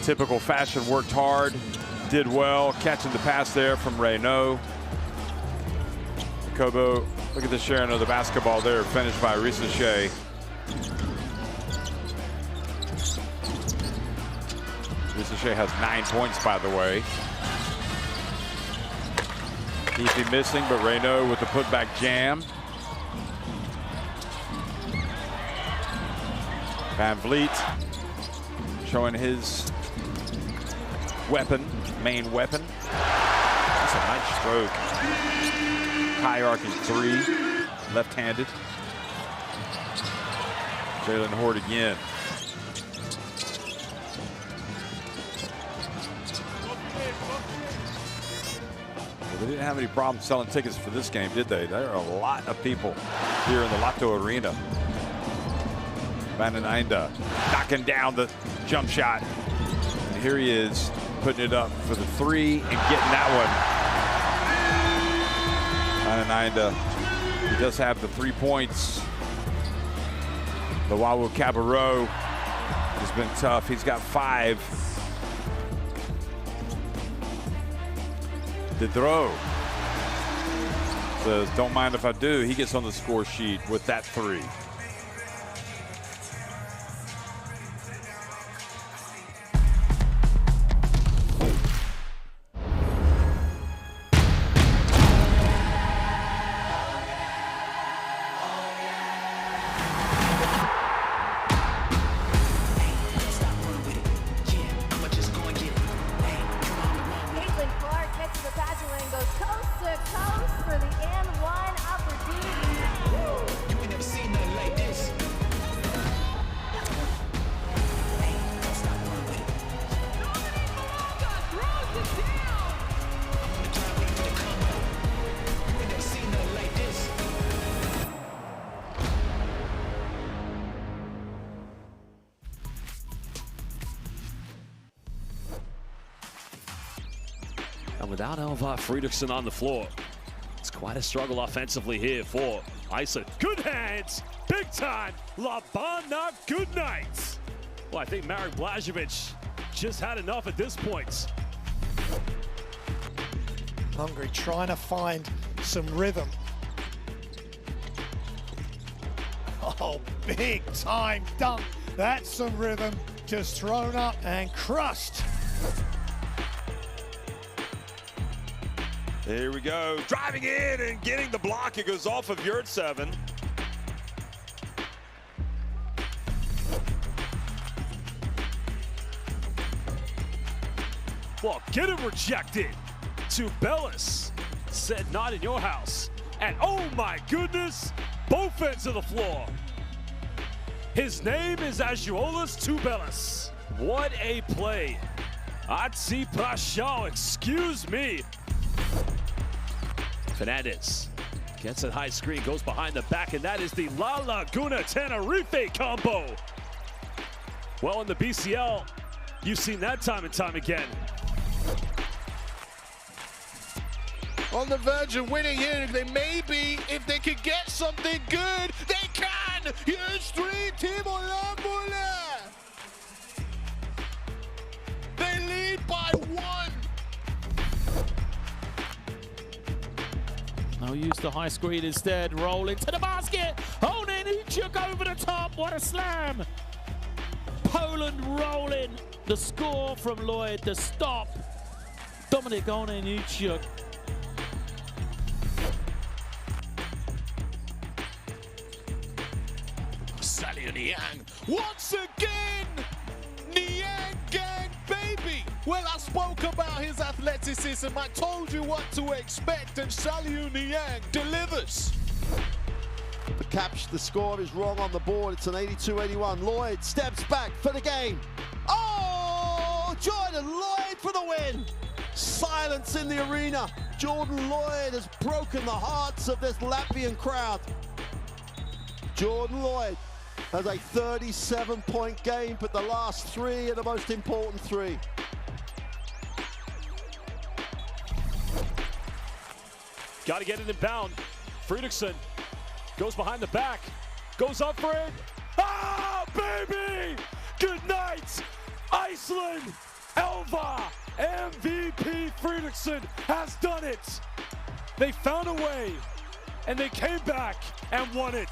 S1: typical fashion worked hard, did well, catching the pass there from Reynaud. Kobo, look at the sharing of the basketball there, finished by Ricochet. Ricochet has 9 points, by the way. Keefe missing, but Reynaud with the putback jam. Van Vliet showing his weapon, main weapon. That's a nice stroke. High arcing three, left-handed. Jalen Horde again. Well, they didn't have any problem selling tickets for this game, did they? There are a lot of people here in the Lotto Arena. Van den Einde knocking down the jump shot. And here he is putting it up for the three and getting that one. Van den Einde, he does have the 3 points. The Wawu Cabarro has been tough. He's got 5. Didro says, don't mind if I do. He gets on the score sheet with that 3.
S5: And without Elvar Fredriksson on the floor, it's quite a struggle offensively here for Iceland. Good hands, big time, Labana, good night. Well, I think Marek Blažević just had enough at this point.
S6: Hungary trying to find some rhythm. Oh, big time dunk. That's some rhythm. Just thrown up and crushed.
S1: Here we go, driving in and getting the block. It goes off of Yurtseven.
S5: Well, get him rejected. To Bellis, said not in your house. And oh my goodness, both ends of the floor. His name is Azuolas Tubelis. What a play. Atsi Prashal, excuse me. Fernandez gets a high screen, goes behind the back, and that is the La Laguna Tenerife combo. Well, in the BCL, you've seen that time and time again.
S7: On the verge of winning here, they may be, if they could get something good, they can! Here's 3, Timo Lambola! They lead by 1!
S8: They'll use the high screen instead, roll into the basket. Onenichuk over the top, what a slam. Poland rolling. The score from Lloyd, the stop. Dominik Onenichuk.
S7: Saliu Niang, once again! Niang gang, baby! Well, I spoke about his athleticism. I told you what to expect, and Saliu Niang delivers.
S9: The score is wrong on the board. It's an 82-81. Lloyd steps back for the game. Oh, Jordan Lloyd for the win. Silence in the arena. Jordan Lloyd has broken the hearts of this Latvian crowd. Jordan Lloyd has a 37-point game, but the last 3 are the most important 3.
S5: Got to get it in bound. Fredriksson goes behind the back, Goes up for it. Ah, baby! Good night, Iceland. Elva MVP Fredriksson has done it. They found a way, and they came back and won it.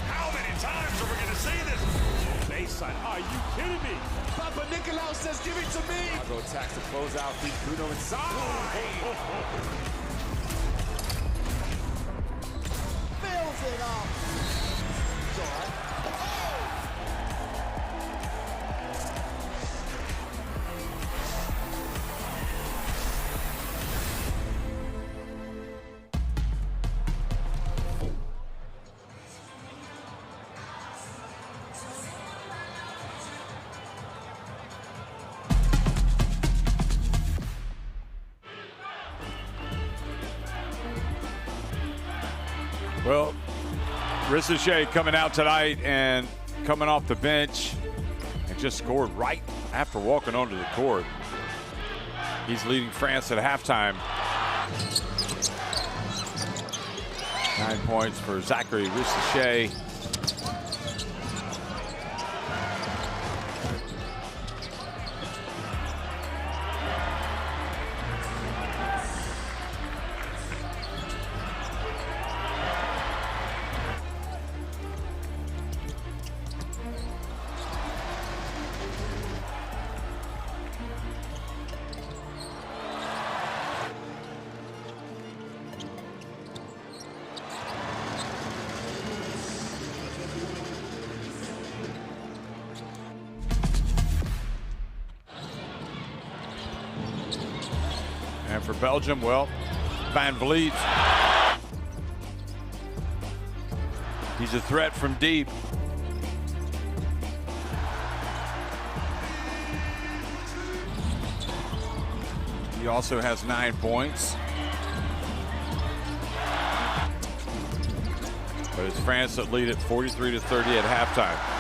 S3: How many times are we going to see this?
S5: Baseline, are you kidding me?
S7: Papa Nicolau says, give it to me.
S10: Go attacks to close out. Feet Bruno inside.
S9: Fills it up. It's all right.
S1: Well, Ricochet coming out tonight and coming off the bench and just scored right after walking onto the court. He's leading France at halftime. 9 points for Zachary Ricochet. And for Belgium, well, Van Vliet. He's a threat from deep. He also has 9 points. But it's France that lead at 43-30 at halftime.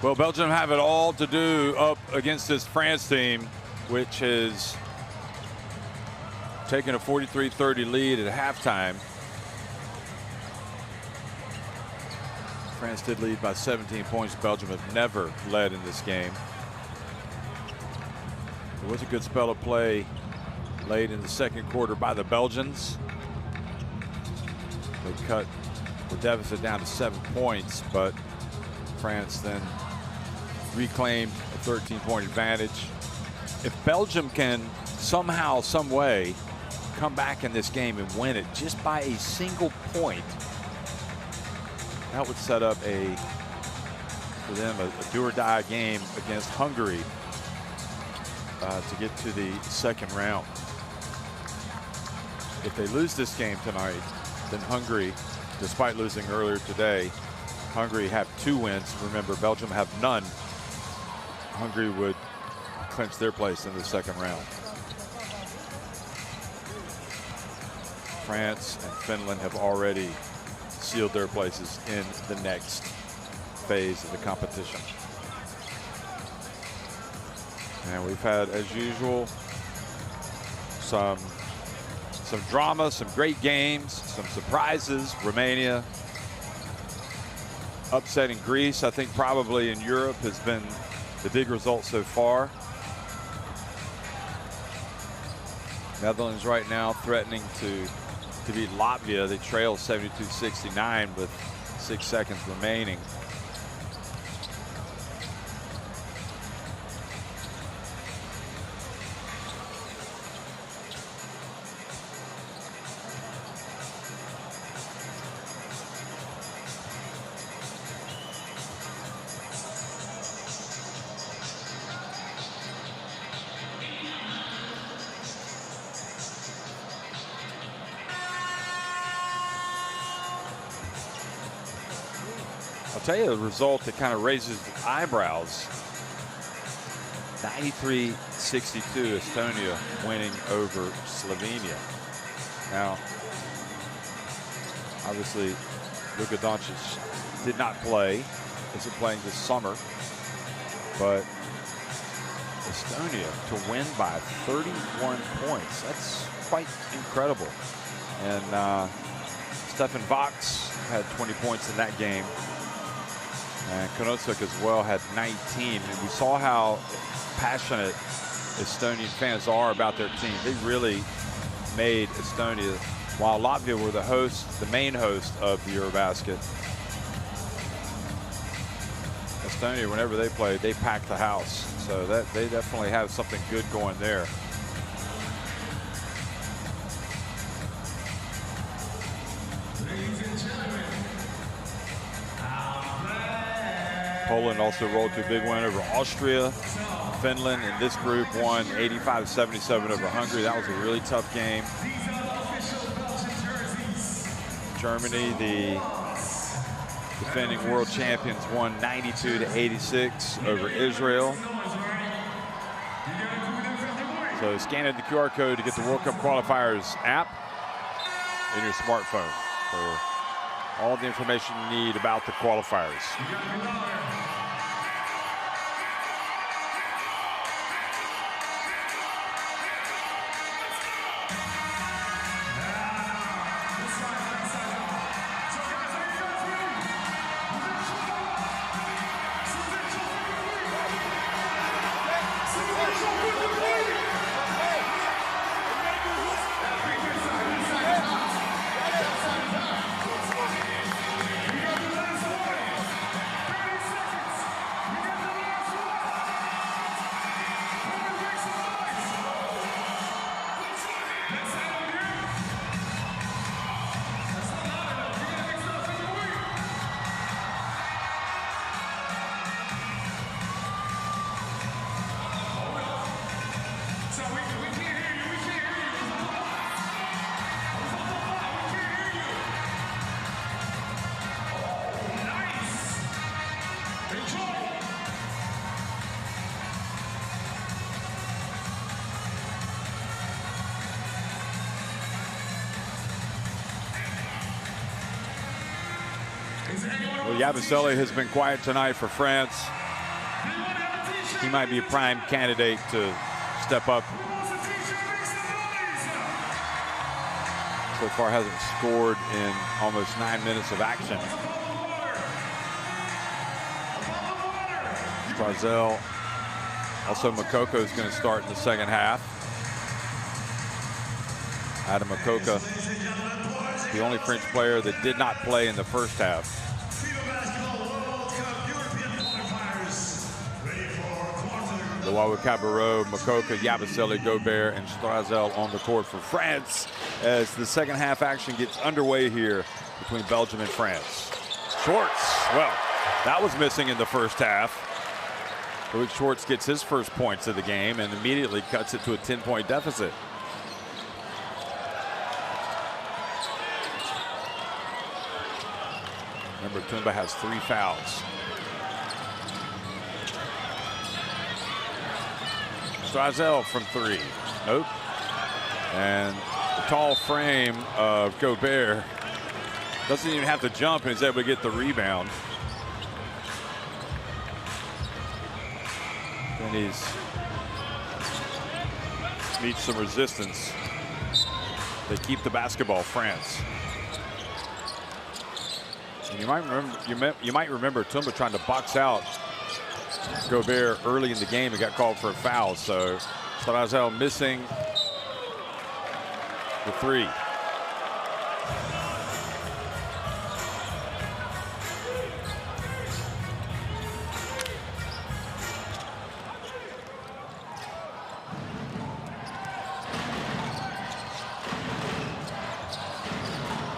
S1: Well, Belgium have it all to do up against this France team, which has taken a 43-30 lead at halftime. France did lead by 17 points. Belgium have never led in this game. There was a good spell of play late in the second quarter by the Belgians. They cut the deficit down to 7 points, but France then reclaimed a 13-point advantage. If Belgium can somehow, some way come back in this game and win it just by a single point, that would set up for them a do or die game against Hungary to get to the second round. If they lose this game tonight, then Hungary, despite losing earlier today, Hungary have 2 wins. Remember, Belgium have none. Hungary would clinch their place in the second round. France and Finland have already sealed their places in the next phase of the competition. And we've had, as usual, some drama, some great games, some surprises. Romania upsetting Greece, I think probably in Europe has been the big result so far. Netherlands right now threatening to beat Latvia. They trail 72-69 with 6 seconds remaining. I'll tell you a result that kind of raises eyebrows. 93-62, Estonia winning over Slovenia. Now, obviously, Luka Doncic did not play. Isn't playing this summer. But Estonia to win by 31 points. That's quite incredible. And Stefan Vox had 20 points in that game. And Konotsuk as well had 19. And we saw how passionate Estonian fans are about their team. They really made Estonia, while Latvia were the host, the main host of the Eurobasket. Estonia, whenever they played, they packed the house. So that they definitely have something good going there. Poland also rolled to a big win over Austria. Finland in this group won 85-77 over Hungary. That was a really tough game. Germany, the defending world champions, won 92-86 over Israel. So scan the QR code to get the World Cup Qualifiers app in your smartphone for all the information you need about the qualifiers. Well, Yabusele has been quiet tonight for France. He might be a prime candidate to step up. So far hasn't scored in almost 9 minutes of action. Strazel, also Makoko is going to start in the second half. Adam Makoko, the only French player that did not play in the first half. Loawa Cabarro, Makoko, Yabusele, Gobert, and Strazel on the court for France as the second half action gets underway here between Belgium and France. Schwartz, well, that was missing in the first half. Luke Schwartz gets his first points of the game and immediately cuts it to a 10-point deficit. Remember, Tumba has 3 fouls. Strazel from 3. Nope. And the tall frame of Gobert doesn't even have to jump and is able to get the rebound. And he's meets some resistance. They keep the basketball, France. And you might remember Tumba trying to box out Gobert early in the game and got called for a foul. So Strazel missing the 3.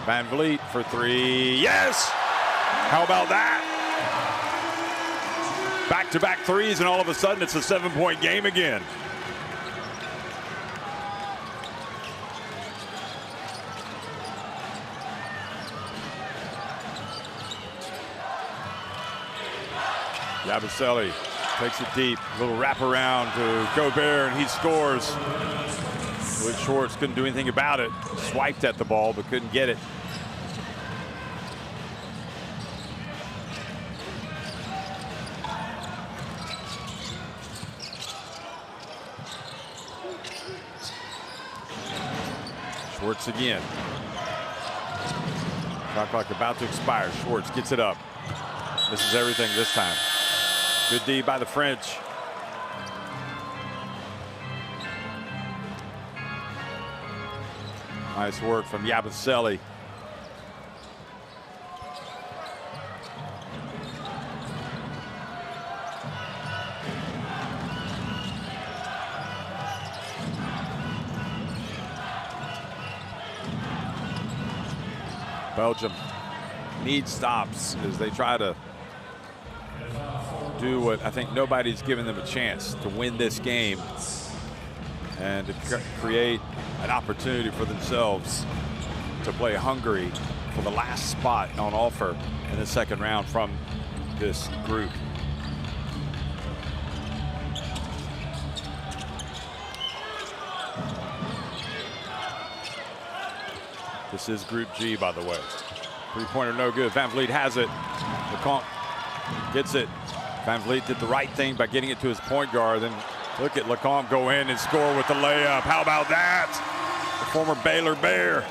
S1: Van Vliet for 3. Yes! How about that? Back-to-back threes, and all of a sudden it's a 7-point game again. Yabusele takes it deep. A little wraparound to Gobert, and he scores. Luke Schwartz couldn't do anything about it. Swiped at the ball, but couldn't get it. Schwartz again. Shot clock about to expire. Schwartz gets it up. Misses everything this time. Good D by the French. Nice work from Yabusele. Belgium needs stops as they try to do what I think nobody's given them a chance to win this game and to create an opportunity for themselves to play Hungary for the last spot on offer in the second round from this group. This is Group G, by the way. 3-pointer no good. Van Vliet has it. Lecomte gets it. Van Vliet did the right thing by getting it to his point guard. Then look at Lecomte go in and score with the layup. How about that? The former Baylor Bear.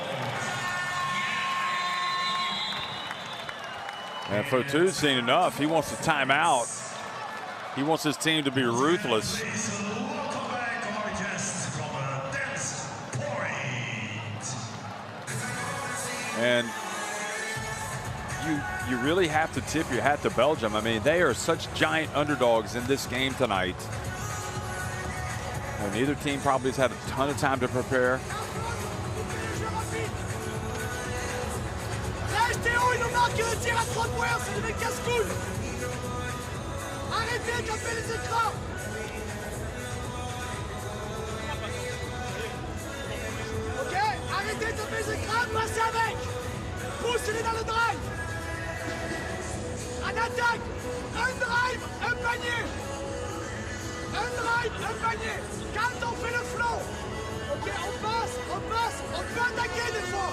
S1: And Fotu's seen enough. He wants a timeout. He wants his team to be ruthless. And you really have to tip your hat to Belgium. I mean, they are such giant underdogs in this game tonight. And neither team probably has had a ton of time to prepare.
S4: Arrêtez de taper les écrans, passez avec. Poussez-les dans le drive. En attaque, un drive, un panier. Un drive, un panier. Quand on fait le flow, ok, on passe, on peut attaquer des fois.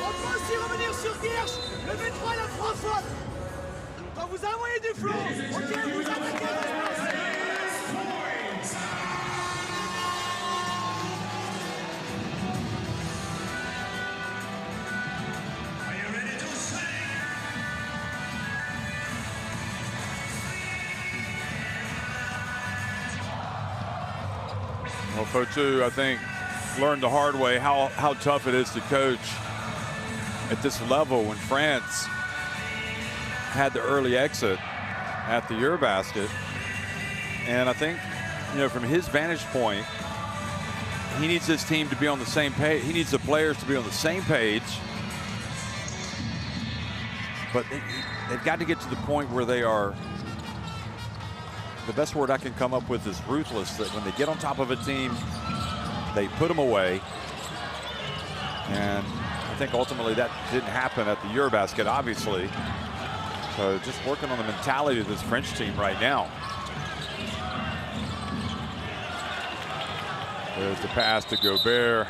S4: On peut aussi revenir sur Hirsch, le V3 et la 3 fautes. Quand vous envoyez du flow, ok, vous attaquez l'espace.
S1: Well, Fotu, I think, learned the hard way how tough it is to coach at this level when France had the early exit at the Eurobasket. And I think, you know, from his vantage point, he needs his team to be on the same page. He needs the players to be on the same page. But they've got to get to the point where they are the best word I can come up with is ruthless, that when they get on top of a team, they put them away. And I think ultimately that didn't happen at the Eurobasket, obviously. So just working on the mentality of this French team right now. There's the pass to Gobert.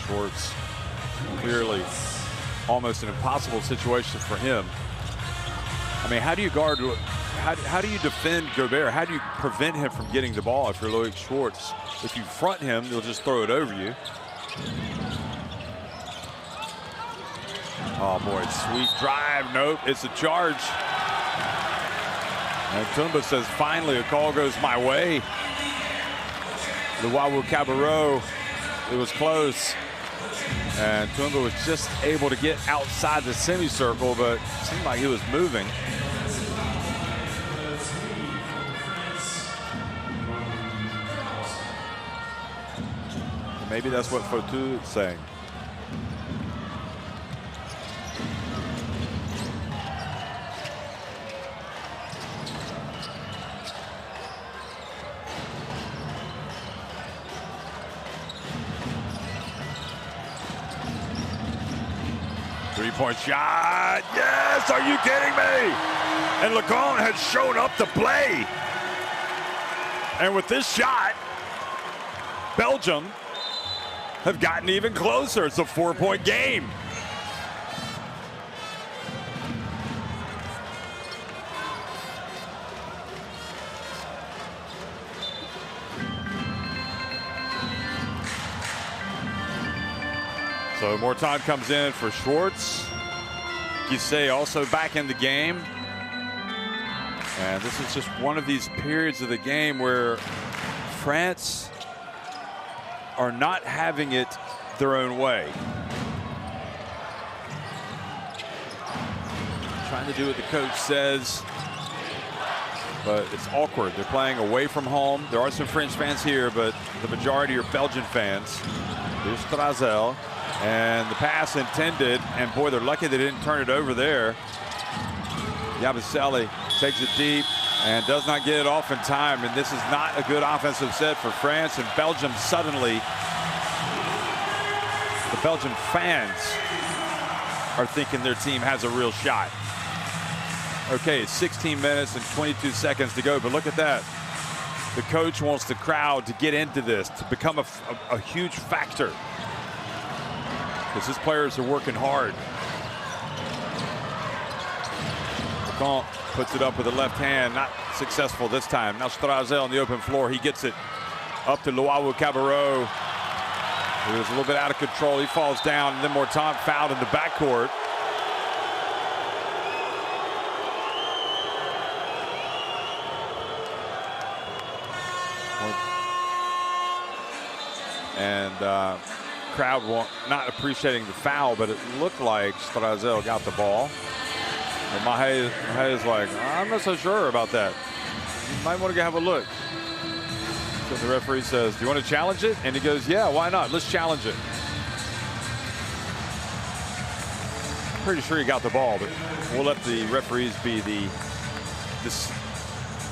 S1: Schwartz, clearly almost an impossible situation for him. I mean, how do you guard, how do you defend Gobert? How do you prevent him from getting the ball if you're Loic Schwartz? If you front him, they'll just throw it over you. Oh boy, sweet drive. Nope, it's a charge. And Tumba says, finally, a call goes my way. Luwawu Cabarrot, it was close. And Tumba was just able to get outside the semicircle, but it seemed like he was moving. Maybe that's what Fotu is saying. Three-point shot. Yes, are you kidding me? And Lacan has shown up to play. And with this shot, Belgium have gotten even closer. It's a 4-point game. So more time comes in for Schwartz. Gissé also back in the game. And this is just one of these periods of the game where France are not having it their own way. Trying to do what the coach says, but it's awkward. They're playing away from home. There are some French fans here, but the majority are Belgian fans. Here's Strazel. And the pass intended, and boy, they're lucky they didn't turn it over there. Yabusele takes it deep and does not get it off in time, and this is not a good offensive set for France. And Belgium suddenly, the Belgian fans are thinking their team has a real shot. Okay, 16 minutes and 22 seconds to go, but look at that. The coach wants the crowd to get into this, to become a huge factor, because his players are working hard. Lacan puts it up with the left hand, not successful this time. Now Strazel on the open floor, he gets it up to Luwawu Cabarrot. He was a little bit out of control. He falls down, and then more time fouled in the backcourt. And crowd not appreciating the foul, but it looked like Strazel got the ball. And Mahé is like, I'm not so sure about that. You might want to go have a look. So the referee says, do you want to challenge it? And he goes, yeah, why not? Let's challenge it. Pretty sure he got the ball, but we'll let the referees be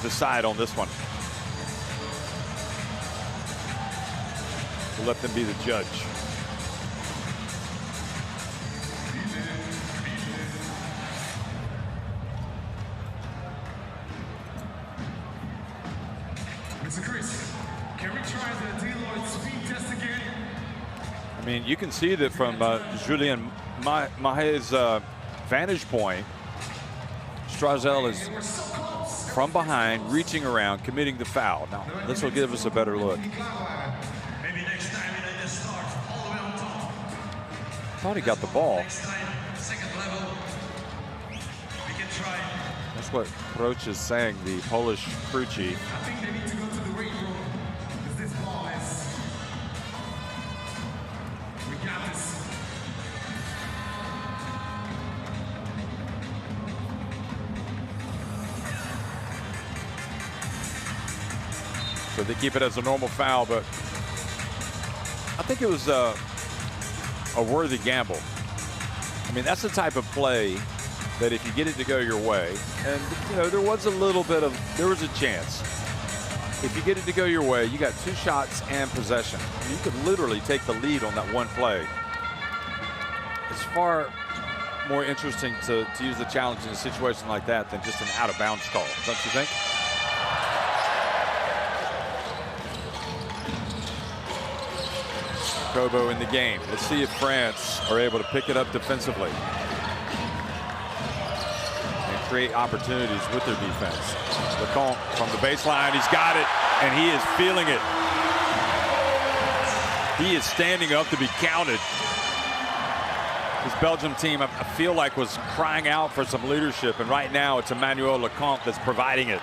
S1: decide on this one. We'll let them be the judge.
S2: Mr. Chris, can we try the Deloitte speed test again?
S1: I mean, you can see that from Julien Mahé's vantage point. Strazel is from behind, reaching around, committing the foul. Now, this will give us a better look. Thought he got the ball. That's what Roach is saying, the Polish crew chief.
S2: I think they need to go to the weight room, because this ball is... We got this.
S1: So they keep it as a normal foul, but I think it was a worthy gamble. I mean, that's the type of play that if you get it to go your way, and you know, there was a chance. If you get it to go your way, you got 2 shots and possession. You could literally take the lead on that one play. It's far more interesting to use the challenge in a situation like that than just an out of bounds call, don't you think? Kobo in the game. Let's see if France are able to pick it up defensively and create opportunities with their defense. Lecomte from the baseline, he's got it, and he is feeling it. He is standing up to be counted. This Belgium team, I feel like, was crying out for some leadership, and right now it's Emmanuel Lecomte that's providing it.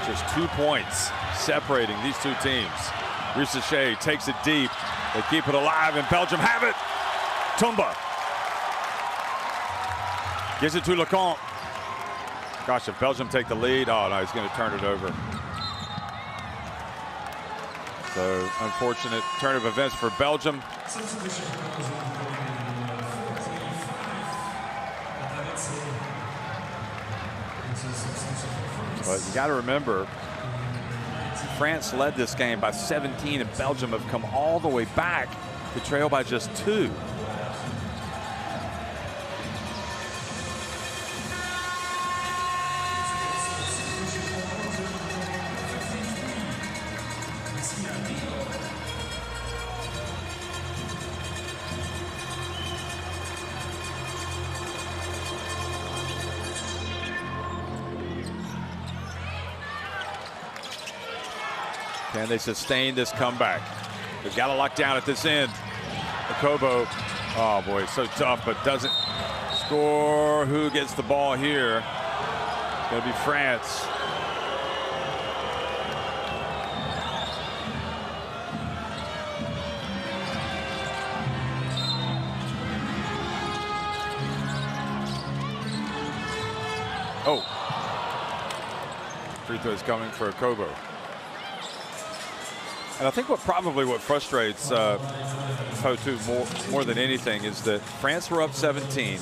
S1: Just 2 points separating these 2 teams. Ricochet takes it deep. They keep it alive, and Belgium have it. Tumba gives it to Lecomte. Gosh, if Belgium take the lead, oh no, he's going to turn it over. So unfortunate turn of events for Belgium. But you got to remember, France led this game by 17, and Belgium have come all the way back to trail by just 2. Can they sustain this comeback? They've got to lock down at this end. Kobo, oh boy, it's so tough, but doesn't score. Who gets the ball here? It's going to be France. Oh. Free throw is coming for Kobo. And I think what frustrates Fotu more than anything is that France were up 17,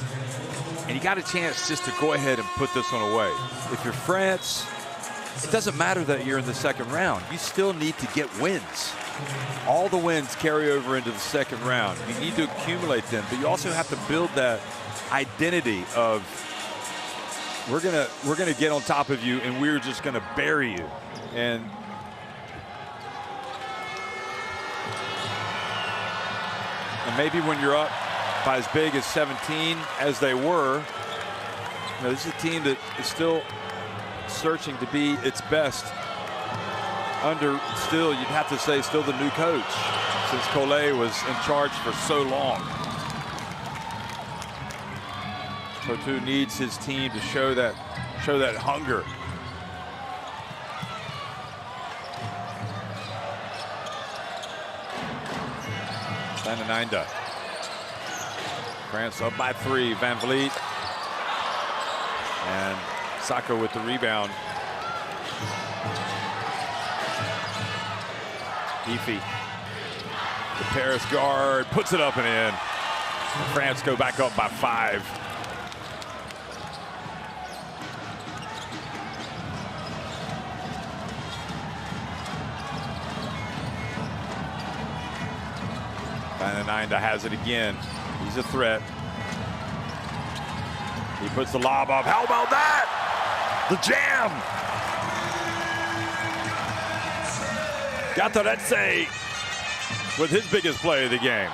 S1: and you got a chance just to go ahead and put this one away. If you're France, it doesn't matter that you're in the second round. You still need to get wins. All the wins carry over into the second round. You need to accumulate them, but you also have to build that identity of we're gonna get on top of you, and we're just gonna bury you. And maybe when you're up by as big as 17 as they were, you know, this is a team that is still searching to be its best under, still, you'd have to say, still the new coach, since Collet was in charge for so long. Fotu needs his team to show that hunger. Vandenijnde. France up by 3. Van Vliet. And Sacco with the rebound. Efi. The Paris guard puts it up and in. France go back up by 5. Vandenijnde has it again. He's a threat. He puts the lob up. How about that? The jam. Gatoretse with his biggest play of the game.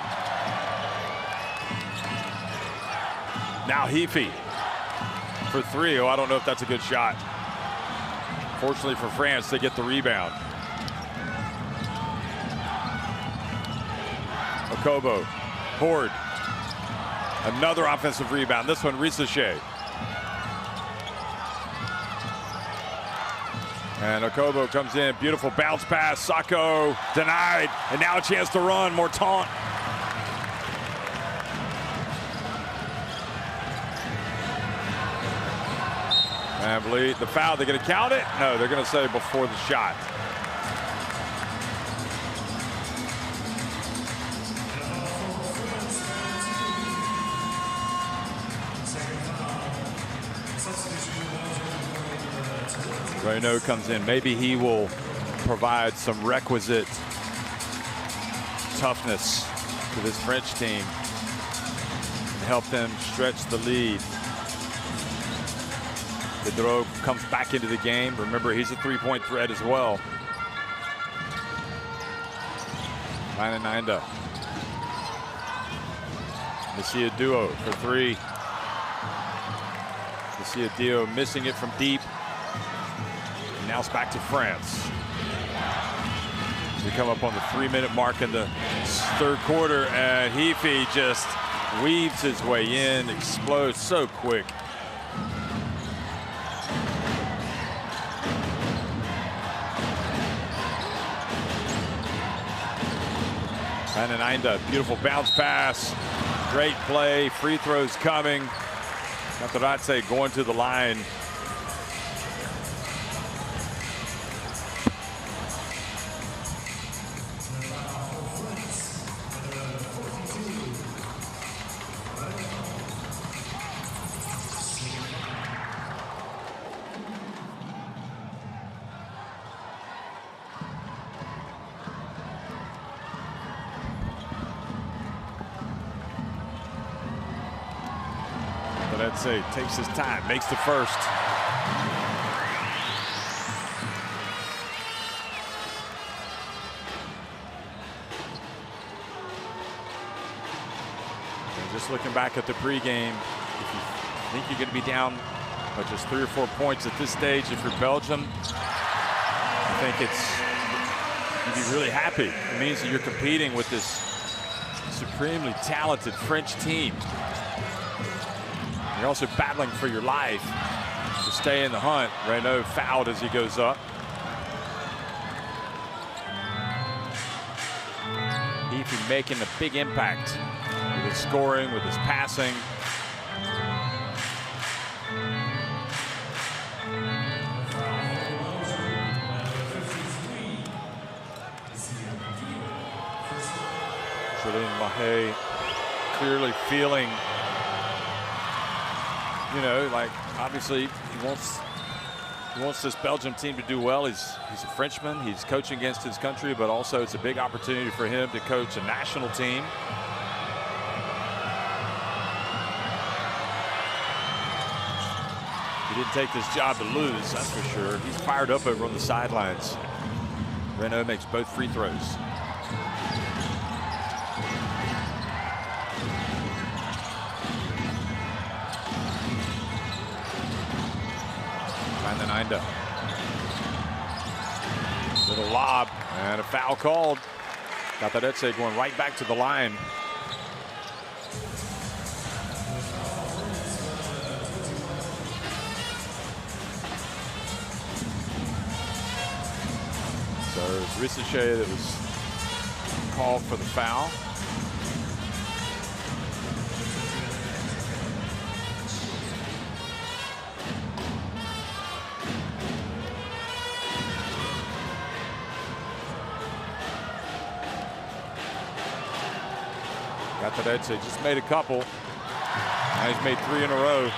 S1: Now Heafy for 3. Oh, I don't know if that's a good shot. Fortunately for France, they get the rebound. Kobo, Horde, another offensive rebound. This one, Ricochet. And Okobo comes in, beautiful bounce pass. Sacco denied, and now a chance to run. More taunt. Van Vliet, the foul. They're going to count it? No, they're going to say before the shot. Renaud comes in. Maybe he will provide some requisite toughness to this French team and help them stretch the lead. Pedro comes back into the game. Remember, he's a three-point threat as well. Nanda. Messia Duo for three. Messia Duo missing it from deep. And now it's back to France. We come up on the 3-minute mark in the third quarter, and Heafy just weaves his way in, explodes so quick. Nanda, beautiful bounce pass, great play, free throws coming. Materazzi going to the line. Takes his time, makes the first. And just looking back at the pregame, if you think you're going to be down by just 3 or 4 points at this stage, if you're Belgium, I think you'd be really happy. It means that you're competing with this supremely talented French team. You're also battling for your life to stay in the hunt. Renaud fouled as he goes up. Heafy making a big impact with his scoring, with his passing. Julien Mahé clearly feeling, you know, like obviously he wants this Belgium team to do well. He's a Frenchman. He's coaching against his country, but also it's a big opportunity for him to coach a national team. He didn't take this job to lose, that's for sure. He's fired up over on the sidelines. Renaud makes both free throws. Nanda. Little lob and a foul called. Materazzi going right back to the line. So it's Ricochet that was called for the foul. Materazzi just made a couple. Now he's made 3 in a row.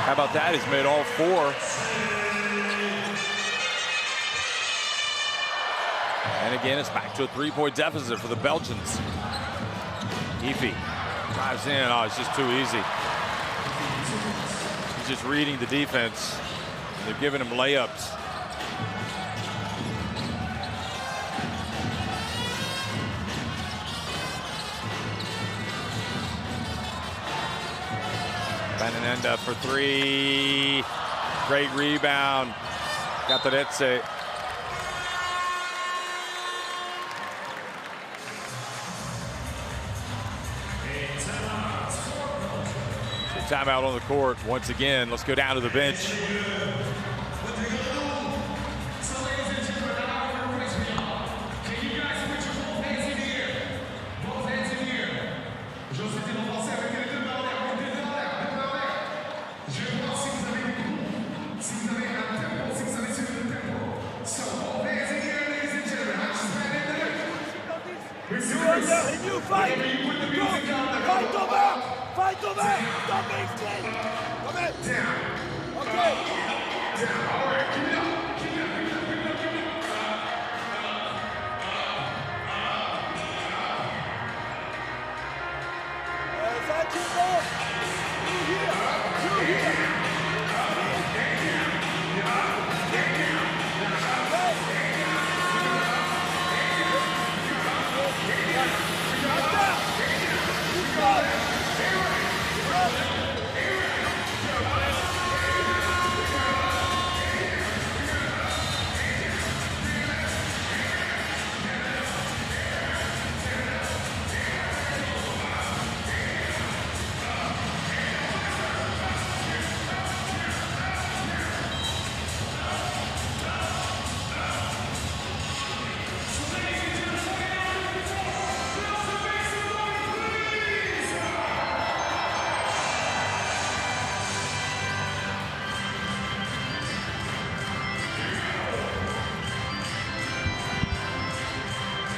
S1: How about that? He's made all 4. And again, it's back to a 3-point deficit for the Belgians. Heafy drives in. Oh, it's just too easy. He's just reading the defense. They're giving him layups. Nanda for 3. Great rebound. Materazzi. Timeout on the court once again. Let's go down to the bench.
S3: and you fight. Go. Fight over. Fight over. Don't make straight. Come in. Okay.
S2: All right, keep it up. Keep it up.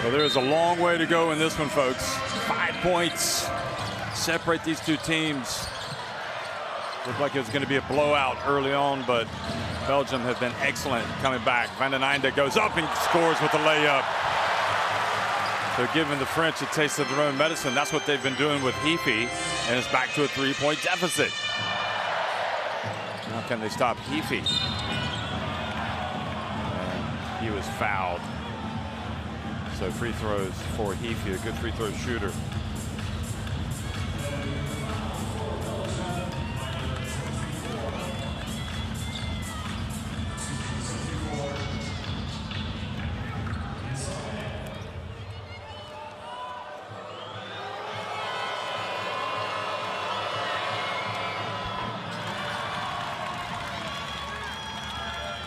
S1: Well, there is a long way to go in this one, folks. 5 points separate these two teams. Looked like it was going to be a blowout early on, but Belgium have been excellent coming back. Van den Einde goes up and scores with a layup. They're giving the French a taste of their own medicine. That's what they've been doing with Heafy, and it's back to a 3-point deficit. How can they stop Heafy? And he was fouled. So free throws for Heafy, a good free throw shooter.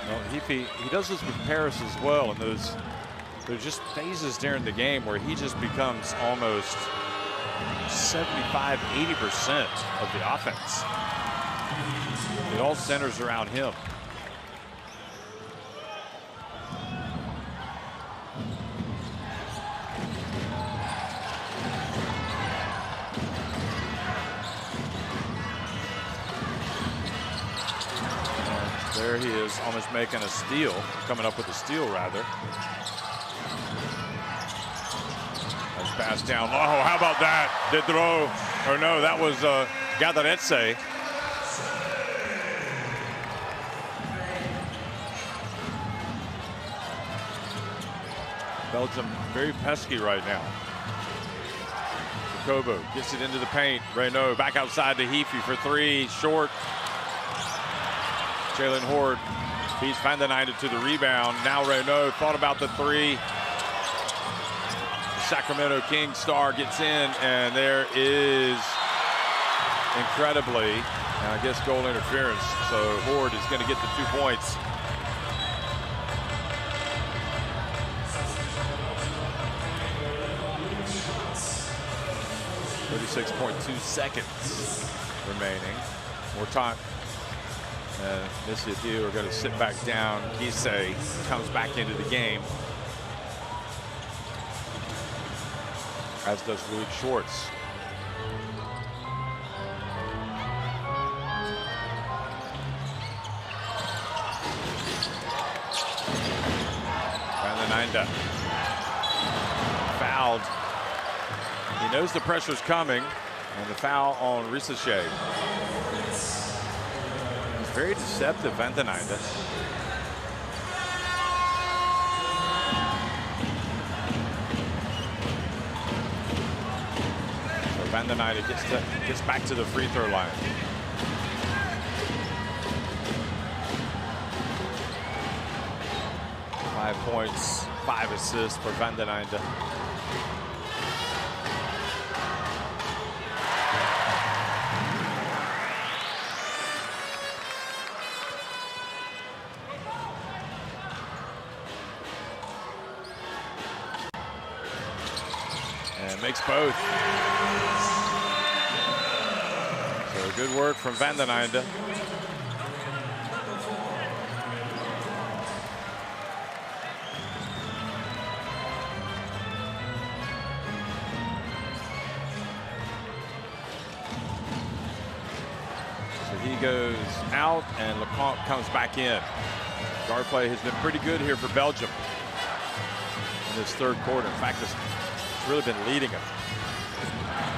S1: Well, Heafy, he does this with Paris as well, and there's just phases during the game where he just becomes almost 75–80% of the offense. It all centers around him. There he is, almost making a steal, coming up with a steal rather. That's passed down. Oh, how about that? Dedro, or no, that was Gadaretse. Belgium very pesky right now. Jacobo gets it into the paint. Reynaud back outside to Heafy for three, short. Jalen Horde beats Van den Einde to the rebound. Now Reynaud thought about the three. The Sacramento Kings star gets in, and there is incredibly, I guess, goal interference. So Horde is going to get the 2 points. .2 seconds remaining. More time. Missy Adieu are going to sit back down. Gisay comes back into the game, as does Louis Schwartz. Van den Einde fouled. He knows the pressure's coming, and the foul on Ricochet. Very deceptive, Van den Einde. So Van den Einde gets back to the free throw line. .5 points, 5 assists for Van den Einde. Makes both. So good work from Van den Einde. he goes out, and Lecomte comes back in. Guard play has been pretty good here for Belgium in this third quarter. In fact, it's really been leading him.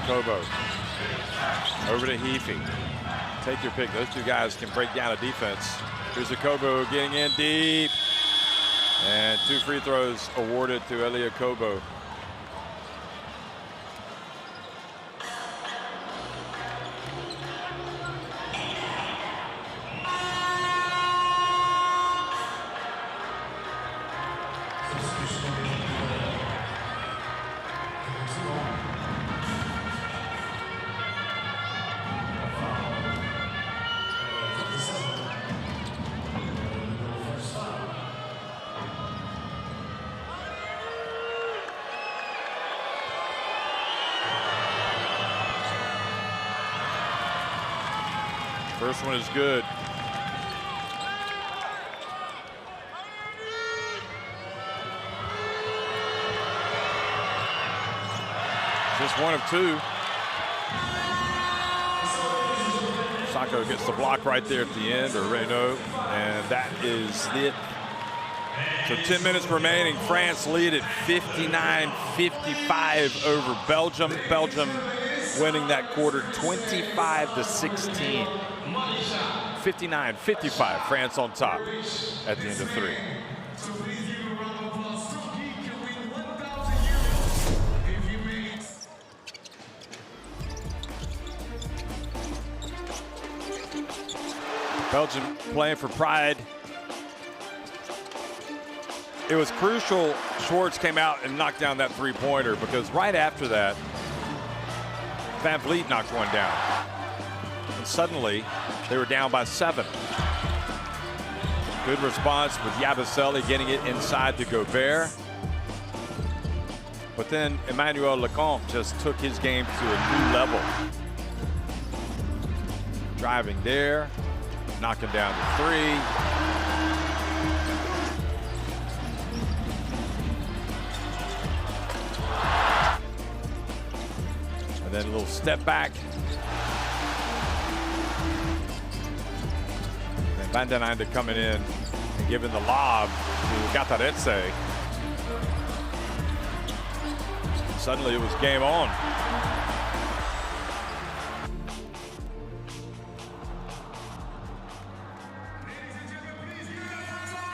S1: Kobo over to Heafy. Take your pick. Those two guys can break down a defense. Here's a Kobo getting in deep. And 2 free throws awarded to Elia Kobo. First one is good. Just 1 of 2. Sacco gets the block right there at the end, or Reynaud, and that is it. So 10 minutes remaining. France lead at 59-55 over Belgium. Belgium winning that quarter 25-16. 59-55, France on top at the end of 3. Belgium playing for pride. It was crucial Schwartz came out and knocked down that 3-pointer, because right after that, Van Vliet knocked one down. And suddenly, they were down by 7. Good response with Yabusele getting it inside to Gobert. But then Emmanuel Lecomte just took his game to a new level. Driving there, knocking down the 3. And then a little step back. Van den Einde coming in and giving the lob to Gataretse. Suddenly it was game on.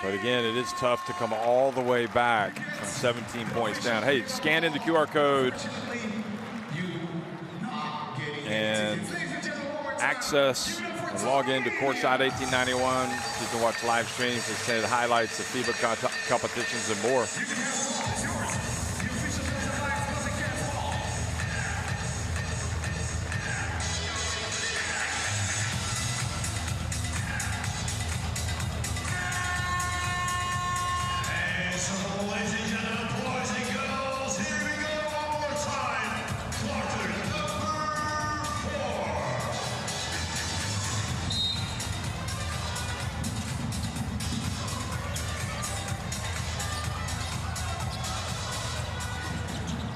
S1: But again, it is tough to come all the way back from 17 points down. Hey, scan in the QR code and access and log in to Courtside 1891. You can watch live streams, extended highlights of FIBA competitions and more.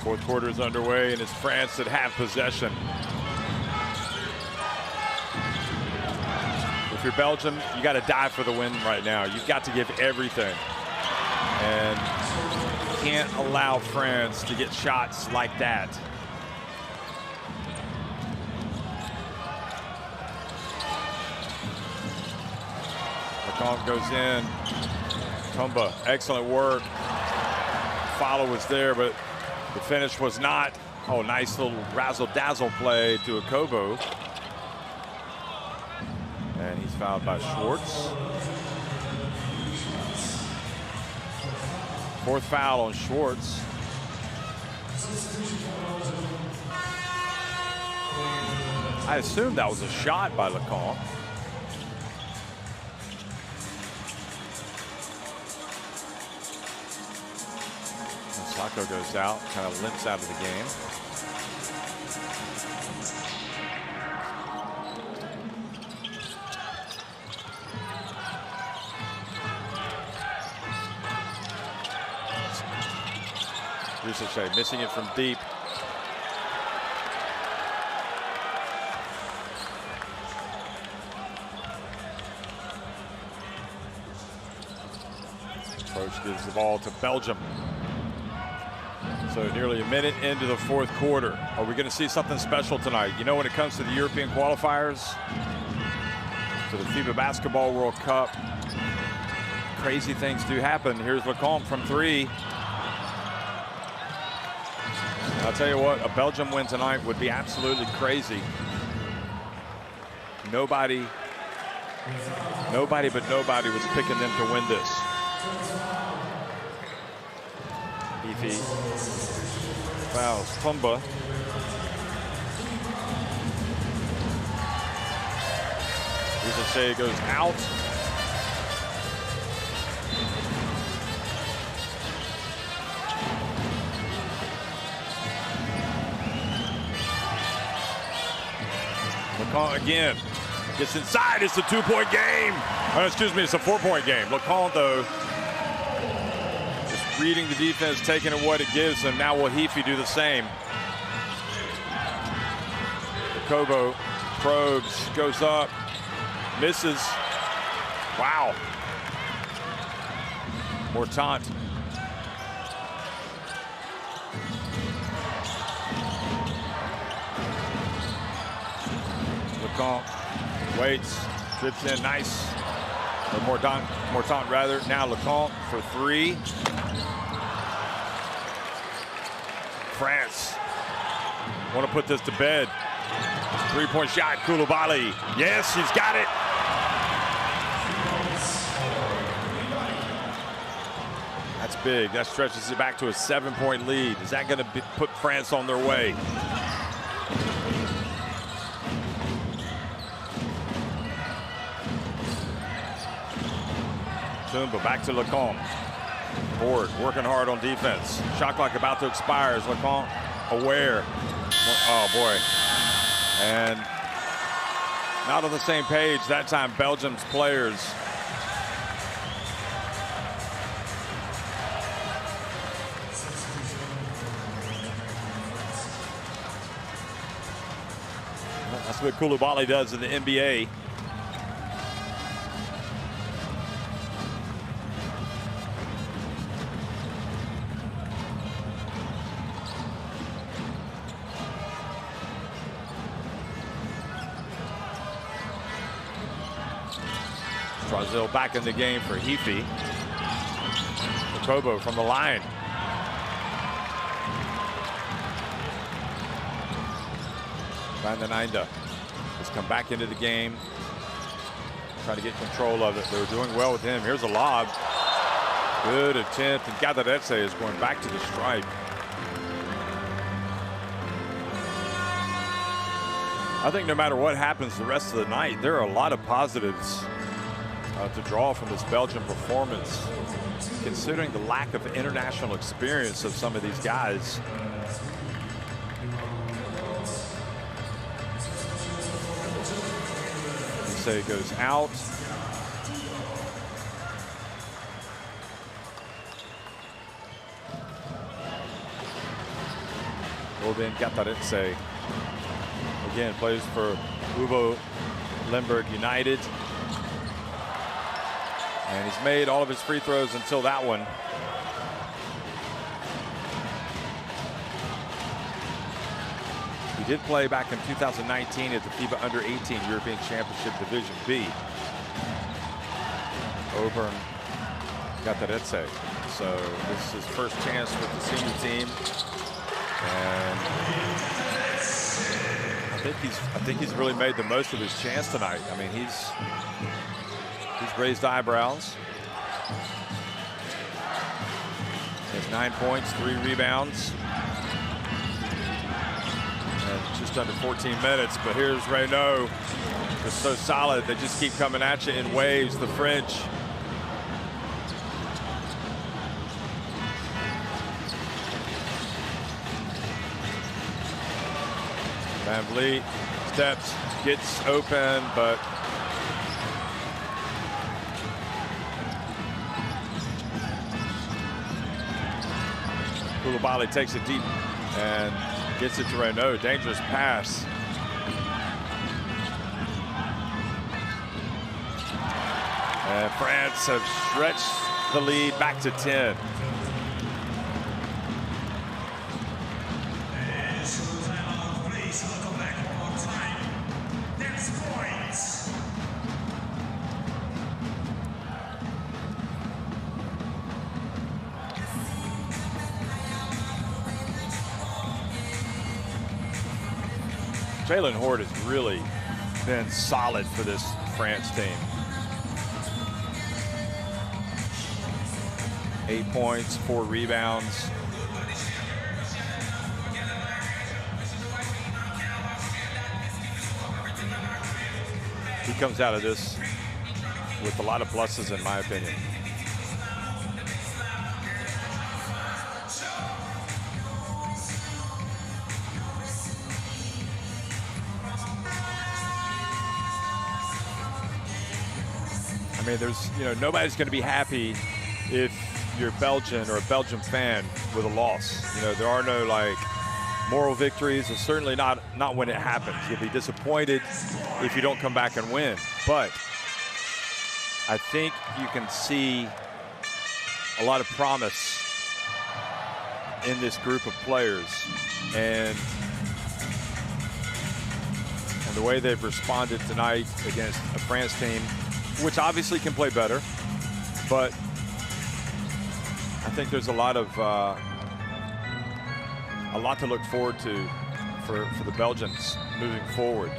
S1: Fourth quarter is underway, and it's France that have possession. If you're Belgium, you got to die for the win right now. You've got to give everything. And you can't allow France to get shots like that. Lecomte goes in. Tumba, excellent work. Follow was there, but the finish was not. Oh, nice little razzle-dazzle play to a Kobo. And he's fouled by Schwartz. Fourth foul on Schwartz. I assumed that was a shot by Lecomte. Sacco goes out, kind of limps out of the game. Rusachet missing it from deep. which gives the ball to Belgium. So nearly a minute into the fourth quarter. Are we going to see something special tonight? You know, when it comes to the European qualifiers, to the FIBA Basketball World Cup, crazy things do happen. Here's Lecomte from three. And I'll tell you what, a Belgium win tonight would be absolutely crazy. Nobody but nobody was picking them to win this. Efi fouls Tumba. Shea goes out. Lecomte again. Gets inside. It's a 2-point game. Oh, excuse me, it's a 4-point game. Lecomte, though, just reading the defense, taking it what it gives him. Now will Heafy do the same? Kobo probes, goes up, misses. Wow. Mortant. Lecomte waits, trips in, nice. Or Mortant rather. Now Lecomte for three. France want to put this to bed. 3-point shot, Koulibaly. Yes, he's got it. That's big. That stretches it back to a 7-point lead. Is that going to put France on their way? Tumba back to Lecomte. Board, working hard on defense. Shot clock about to expire. Is Lecomte aware? Oh, boy. And not on the same page that time, Belgium's players. That's what Koulibaly does in the NBA. Brazil back in the game for Heafy. Kobo from the line. Van den Einde has come back into the game. Trying to get control of it. They're doing well with him. Here's a lob. Good attempt. And Gadaretse is going back to the stripe. I think no matter what happens the rest of the night, there are a lot of positives to draw from this Belgian performance, considering the lack of international experience of some of these guys. Say it goes out. Robin Gadaretse again plays for Ubo Limburg United. And he's made all of his free throws until that one. He did play back in 2019 at the FIBA Under-18 European Championship Division B. Auburn Gadaretse. So this is his first chance with the senior team. And I think he's really made the most of his chance tonight. I mean, he's raised eyebrows. He has 9 points, 3 rebounds. And just under 14 minutes, but here's Reynaud. They're so solid, they just keep coming at you in waves, the French. Van Vliet steps, gets open, but Koulibaly takes it deep and gets it to Reynaud. Dangerous pass. And France have stretched the lead back to 10. Jalen Hort has really been solid for this France team. 8 points, 4 rebounds. He comes out of this with a lot of pluses, in my opinion. I mean, there's, nobody's going to be happy if you're Belgian or a Belgian fan with a loss. There are no moral victories, and certainly not when it happens. You'll be disappointed if you don't come back and win. But I think you can see a lot of promise in this group of players, and the way they've responded tonight against a France team, which obviously can play better, but I think there's a lot to look forward to for the Belgians moving forward.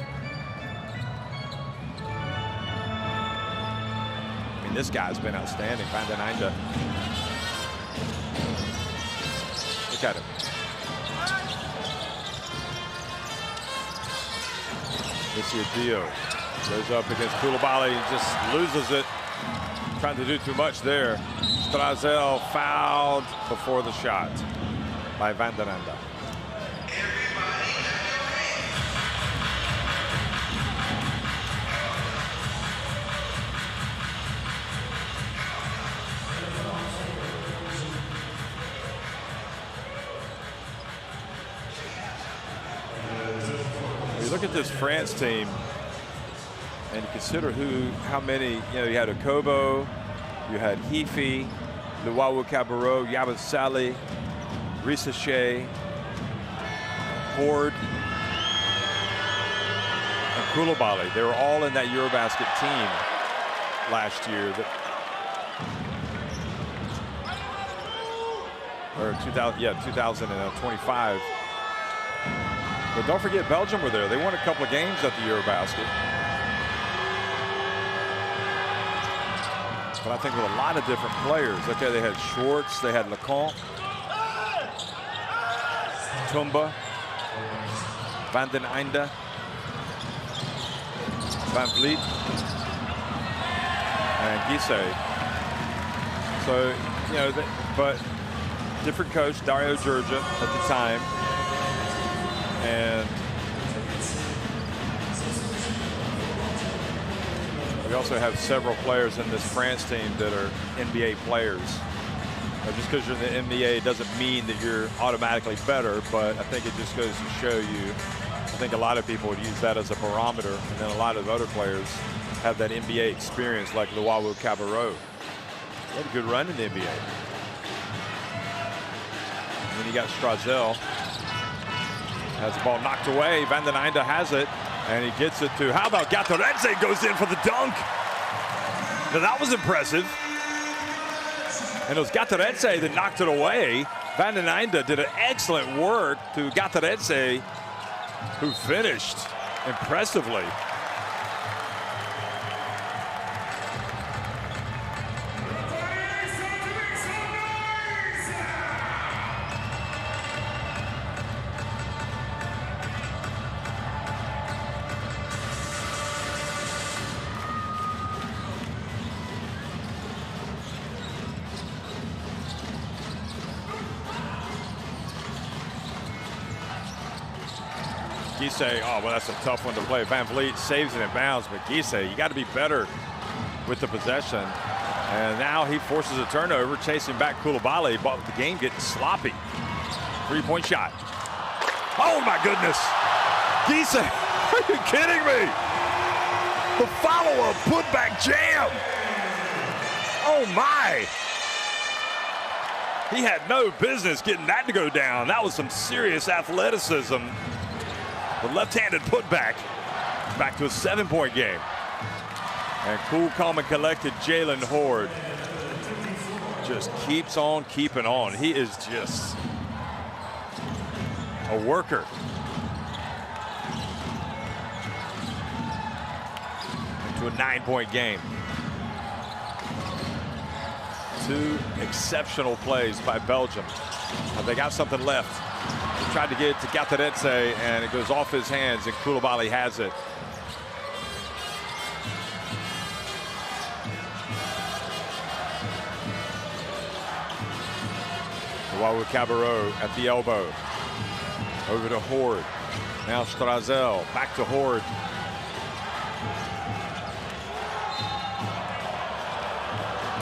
S1: I mean, this guy's been outstanding, Van den Einde. Look at him. Dio goes up against Koulibaly, just loses it. Trying to do too much there. Strazel fouled before the shot by Van den Einde. You look at this France team and you consider how many, you had Okobo, you had Heafy, Luwawu Cabarrot, Yabusele, Risache, Horde, and Koulibaly. They were all in that Eurobasket team last year. Or 2025. But don't forget, Belgium were there. They won a couple of games at the Eurobasket. But I think with a lot of different players. Okay, they had Schwartz, they had Lecomte, Tumba, Van den Einde, Van Vliet, and Gise. So, but different coach, Dario Georgia at the time. And we also have several players in this France team that are NBA players. Just because you're in the NBA doesn't mean that you're automatically better, but I think it just goes to show you, I think a lot of people would use that as a barometer, and then a lot of other players have that NBA experience, like Luwawu Cabarrot. He had a good run in the NBA. And then you got Strazel. Has the ball knocked away. Van den Einde has it, and he gets it to, how about Gatoretze goes in for the dunk. Now that was impressive. And it was Gatoretze that knocked it away. Van den Einde did an excellent work to Gatoretze, who finished impressively. Gise, oh, well, that's a tough one to play. Van Vliet saves it in bounds, but Gise, you got to be better with the possession. And now he forces a turnover, chasing back Koulibaly, but the game getting sloppy. 3-point shot. Oh, my goodness. Gise, are you kidding me? The follow-up putback jam. Oh, my. He had no business getting that to go down. That was some serious athleticism. The left-handed putback. Back to a 7-point game. And cool, calm, and collected Jalen Horde just keeps on keeping on. He is just a worker. Into a 9-point game. 2 exceptional plays by Belgium. They got something left. He tried to get it to Gateretse, and it goes off his hands, and Koulibaly has it. Wawu Cabarro at the elbow. Over to Horde. Now Strazel. Back to Horde.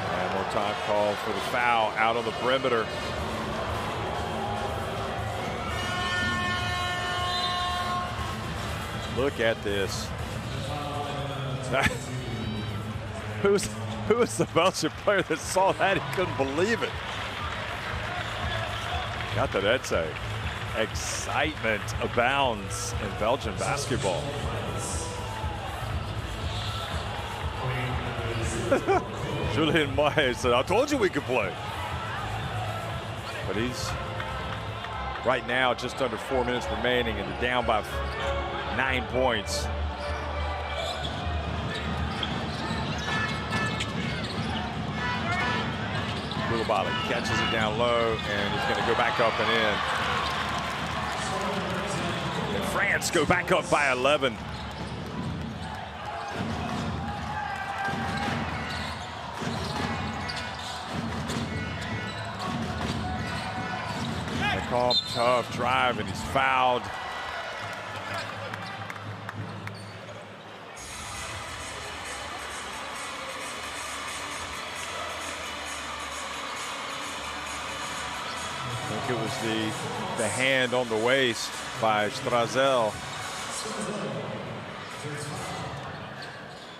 S1: And more time called for the foul out on the perimeter. Look at this. Who was the Belgian player that saw that? He couldn't believe it. Gateretse. Excitement abounds in Belgian basketball. Julien Mahe said, I told you we could play. But he's right now just under 4 minutes remaining, and they're down by 9 points. Koulibaly catches it down low, and he's going to go back up and in. And France go back up by 11. They call him tough drive, and he's fouled. I think it was the hand on the waist by Strazel.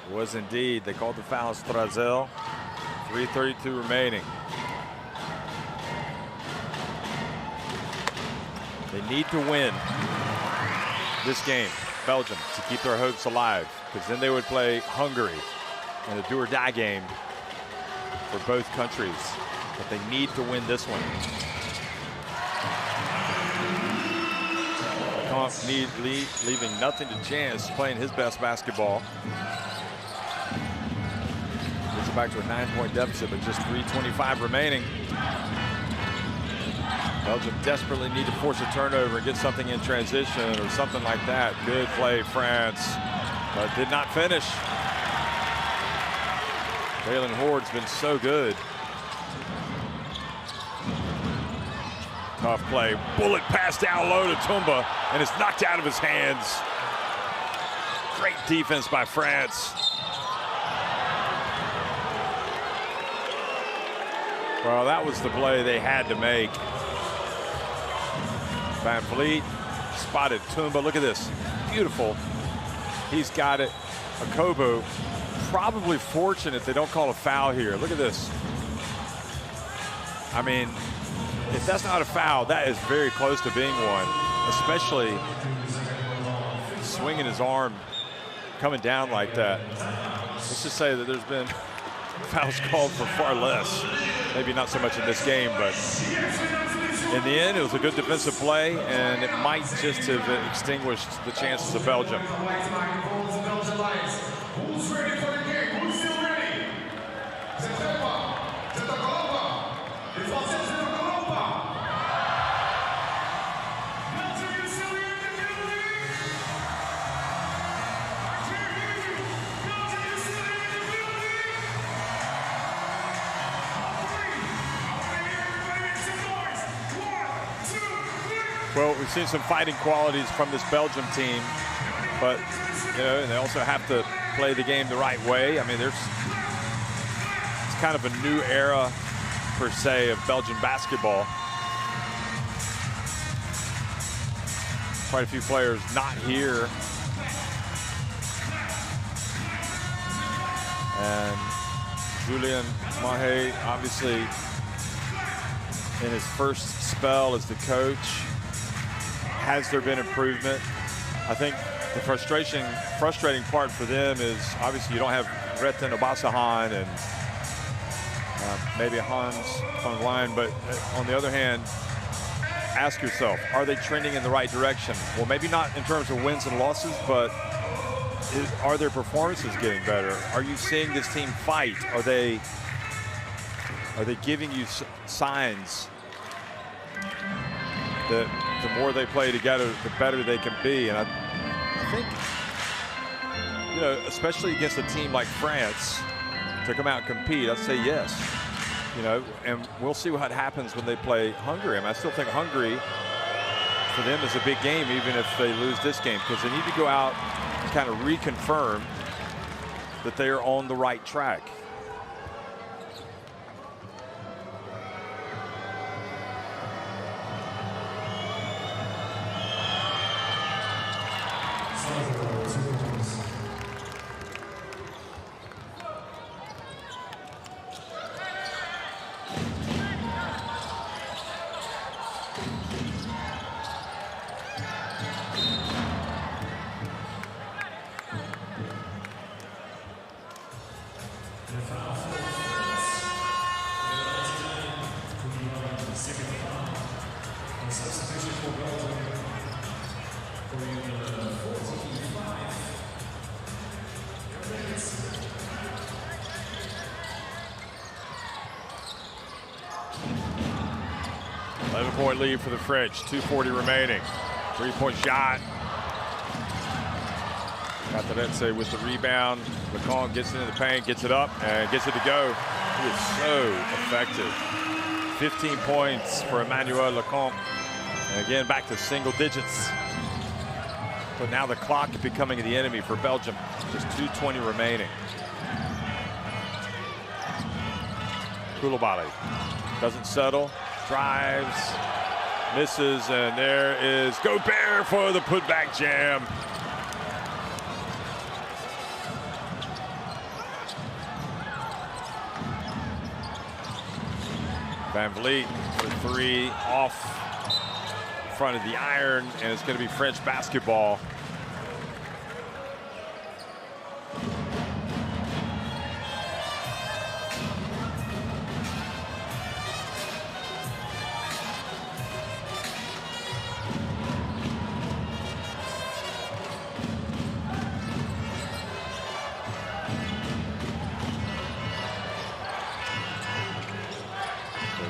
S1: It was indeed. They called the foul on Strazel. 3:32 remaining. They need to win this game, Belgium, to keep their hopes alive, because then they would play Hungary in a do-or-die game for both countries. But they need to win this one. Leaving nothing to chance, playing his best basketball. Gets back to a 9-point deficit, but just 3:25 remaining. Belgium desperately need to force a turnover and get something in transition or something like that. Good play, France, but did not finish. Jalen Horde's been so good. Tough play, bullet pass down low to Tumba, and it's knocked out of his hands. Great defense by France. Well, that was the play they had to make. Van Vliet spotted Tumba. Look at this, beautiful. He's got it. Akobo probably fortunate they don't call a foul here. Look at this. I mean, if that's not a foul, that is very close to being one, especially swinging his arm, coming down like that. Let's just say that there's been fouls called for far less. Maybe not so much in this game, but in the end, it was a good defensive play, and it might just have extinguished the chances of Belgium.
S2: Who's ready for the game? Who's still ready?
S1: Well, we've seen some fighting qualities from this Belgium team, but you know, and they also have to play the game the right way. I mean, it's kind of a new era, per se, of Belgian basketball. Quite a few players not here. And Julien Mahe obviously in his first spell as the coach. Has there been improvement? I think the frustrating part for them is obviously you don't have Retin Obasahan and maybe Hans van Rijn, but on the other hand, ask yourself, are they trending in the right direction? Well, maybe not in terms of wins and losses, but are their performances getting better? Are you seeing this team fight? Are they giving you signs that the more they play together, the better they can be? And I think, you know, especially against a team like France, to come out and compete, I'd say yes. You know, and we'll see what happens when they play Hungary. I mean, I still think Hungary, for them, is a big game, even if they lose this game, because they need to go out and kind of reconfirm that they are on the right track. Point lead for the French, 2:40 remaining. 3-point shot. Gattaretse with the rebound. Lecomte gets into the paint, gets it up, and gets it to go. He is so effective. 15 points for Emmanuel Lecomte. And again, back to single digits. But now the clock is becoming the enemy for Belgium. Just 2:20 remaining. Koulibaly doesn't settle. Drives, misses, and there is Gobert for the putback jam. Van Vliet for three, off in front of the iron, and it's going to be French basketball.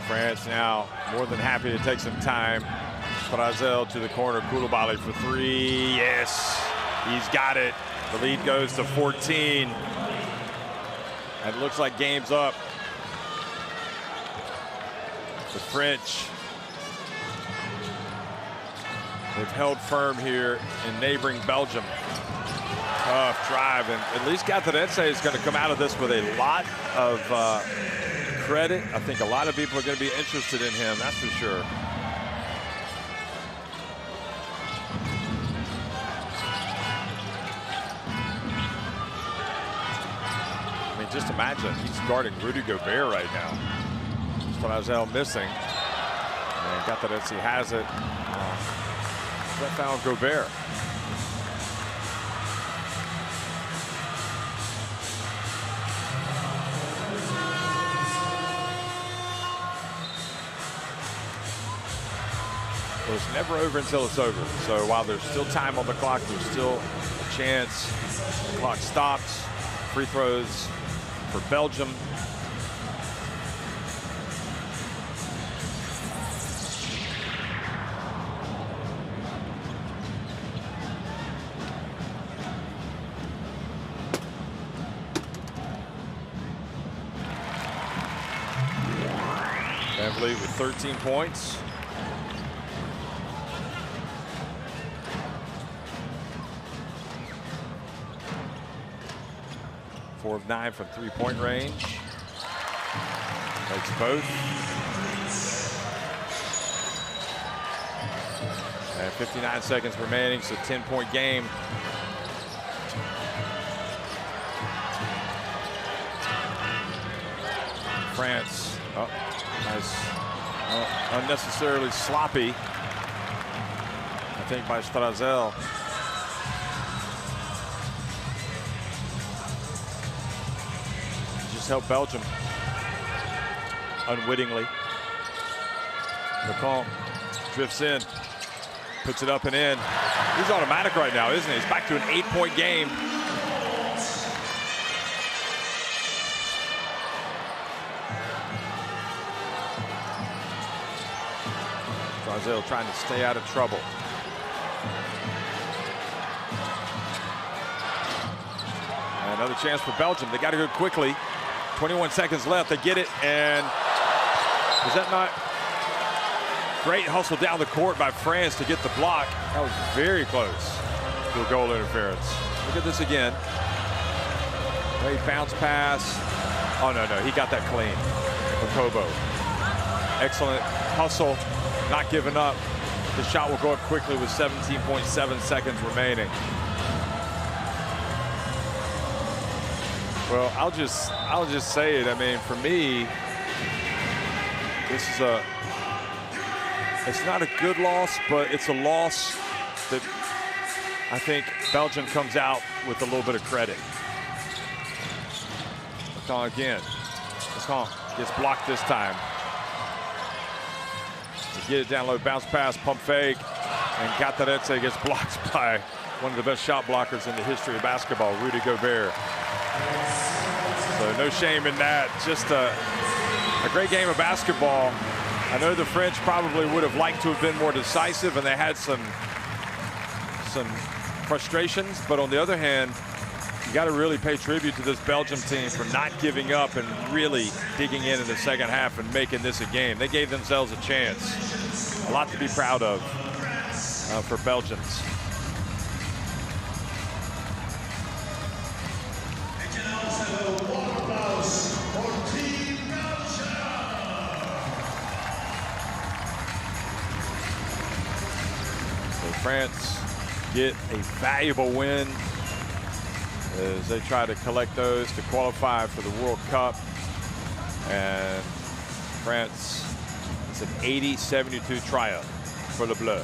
S1: France now more than happy to take some time. Frazel to the corner, Koulibaly for three. Yes, he's got it. The lead goes to 14. And it looks like game's up. The French, they've held firm here in neighboring Belgium. Tough drive, and at least Gattaretse is going to come out of this with a lot of credit. I think a lot of people are going to be interested in him, that's for sure. I mean, just imagine he's guarding Rudy Gobert right now. Frazel missing, and Gattaretse has it. That found Gobert. Well, it's never over until it's over. So while there's still time on the clock, there's still a chance. The clock stops. Free throws for Belgium. Van Vliet with 13 points. Four of 9 from three-point range. Makes both. And 59 seconds remaining, so 10-point game. France. Oh, Unnecessarily sloppy, I think, by Strazel. Just helped Belgium unwittingly. Lecomte drifts in, puts it up and in. He's automatic right now, isn't he? He's back to an 8-point game. Strazel trying to stay out of trouble. And another chance for Belgium. They got to go quickly. 21 seconds left. They get it, and is that not great hustle down the court by France to get the block? That was very close to a goal interference. Look at this again. Great bounce pass. Oh, no, he got that clean. Okobo. Excellent hustle, not giving up. The shot will go up quickly with 17.7 seconds remaining. Well, I'll just say it. I mean, for me, this is it's not a good loss, but it's a loss that I think Belgium comes out with a little bit of credit. Lecomte again. Lecomte gets blocked this time. To get it down low, bounce pass, pump fake, and Gataretse gets blocked by one of the best shot blockers in the history of basketball, Rudy Gobert. So no shame in that. Just a great game of basketball. I know the French probably would have liked to have been more decisive, and they had some frustrations. But on the other hand, you got to really pay tribute to this Belgium team for not giving up and really digging in the second half and making this a game. They gave themselves a chance. A lot to be proud of for Belgians. France get a valuable win as they try to collect those to qualify for the World Cup. And France, it's an 80-72 triumph for Le Bleu.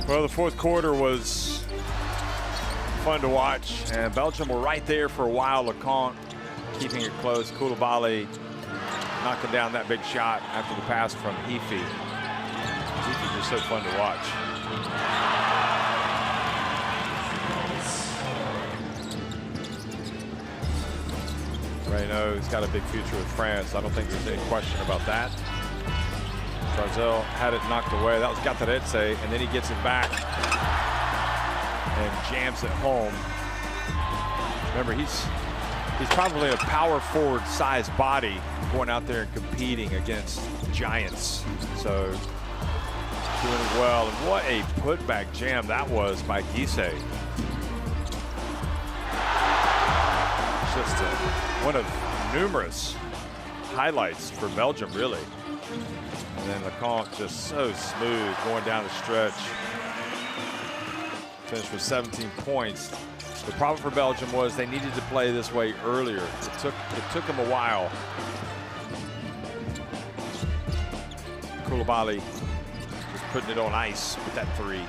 S1: Well, the fourth quarter was fun to watch, and Belgium were right there for a while. Lecomte keeping it close. Koulibaly knocking down that big shot after the pass from Heafy. Heafy just so fun to watch. Reynaud's got a big future with France. I don't think there's any question about that. Strazel had it knocked away. That was Gataretse, and then he gets it back and jams it home. Remember, he's probably a power forward sized body going out there and competing against giants. So doing well. And what a putback jam that was by Guisset. Just one of numerous highlights for Belgium, really. And then Lecomte just so smooth going down the stretch. Finished with 17 points. The problem for Belgium was they needed to play this way earlier. It took them a while. Koulibaly just putting it on ice with that three.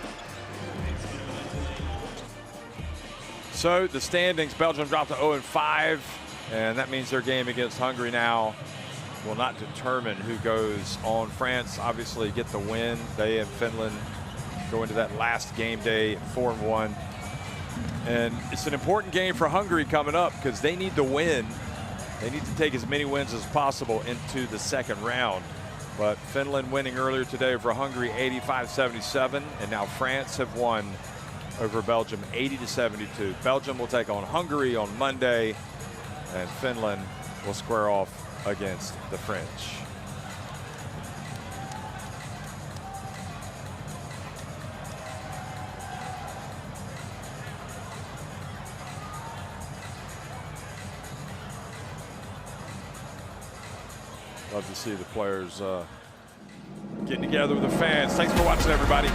S1: So the standings, Belgium dropped to 0-5, and that means their game against Hungary now will not determine who goes on. France obviously get the win. They and Finland go into that last game day at 4-1. And it's an important game for Hungary coming up because they need to win They need to take as many wins as possible into the second round. But Finland winning earlier today over Hungary 85-77, and now France have won over Belgium 80-72. Belgium will take on Hungary on Monday, and Finland will square off against the French. Love to see the players getting together with the fans. Thanks for watching, everybody.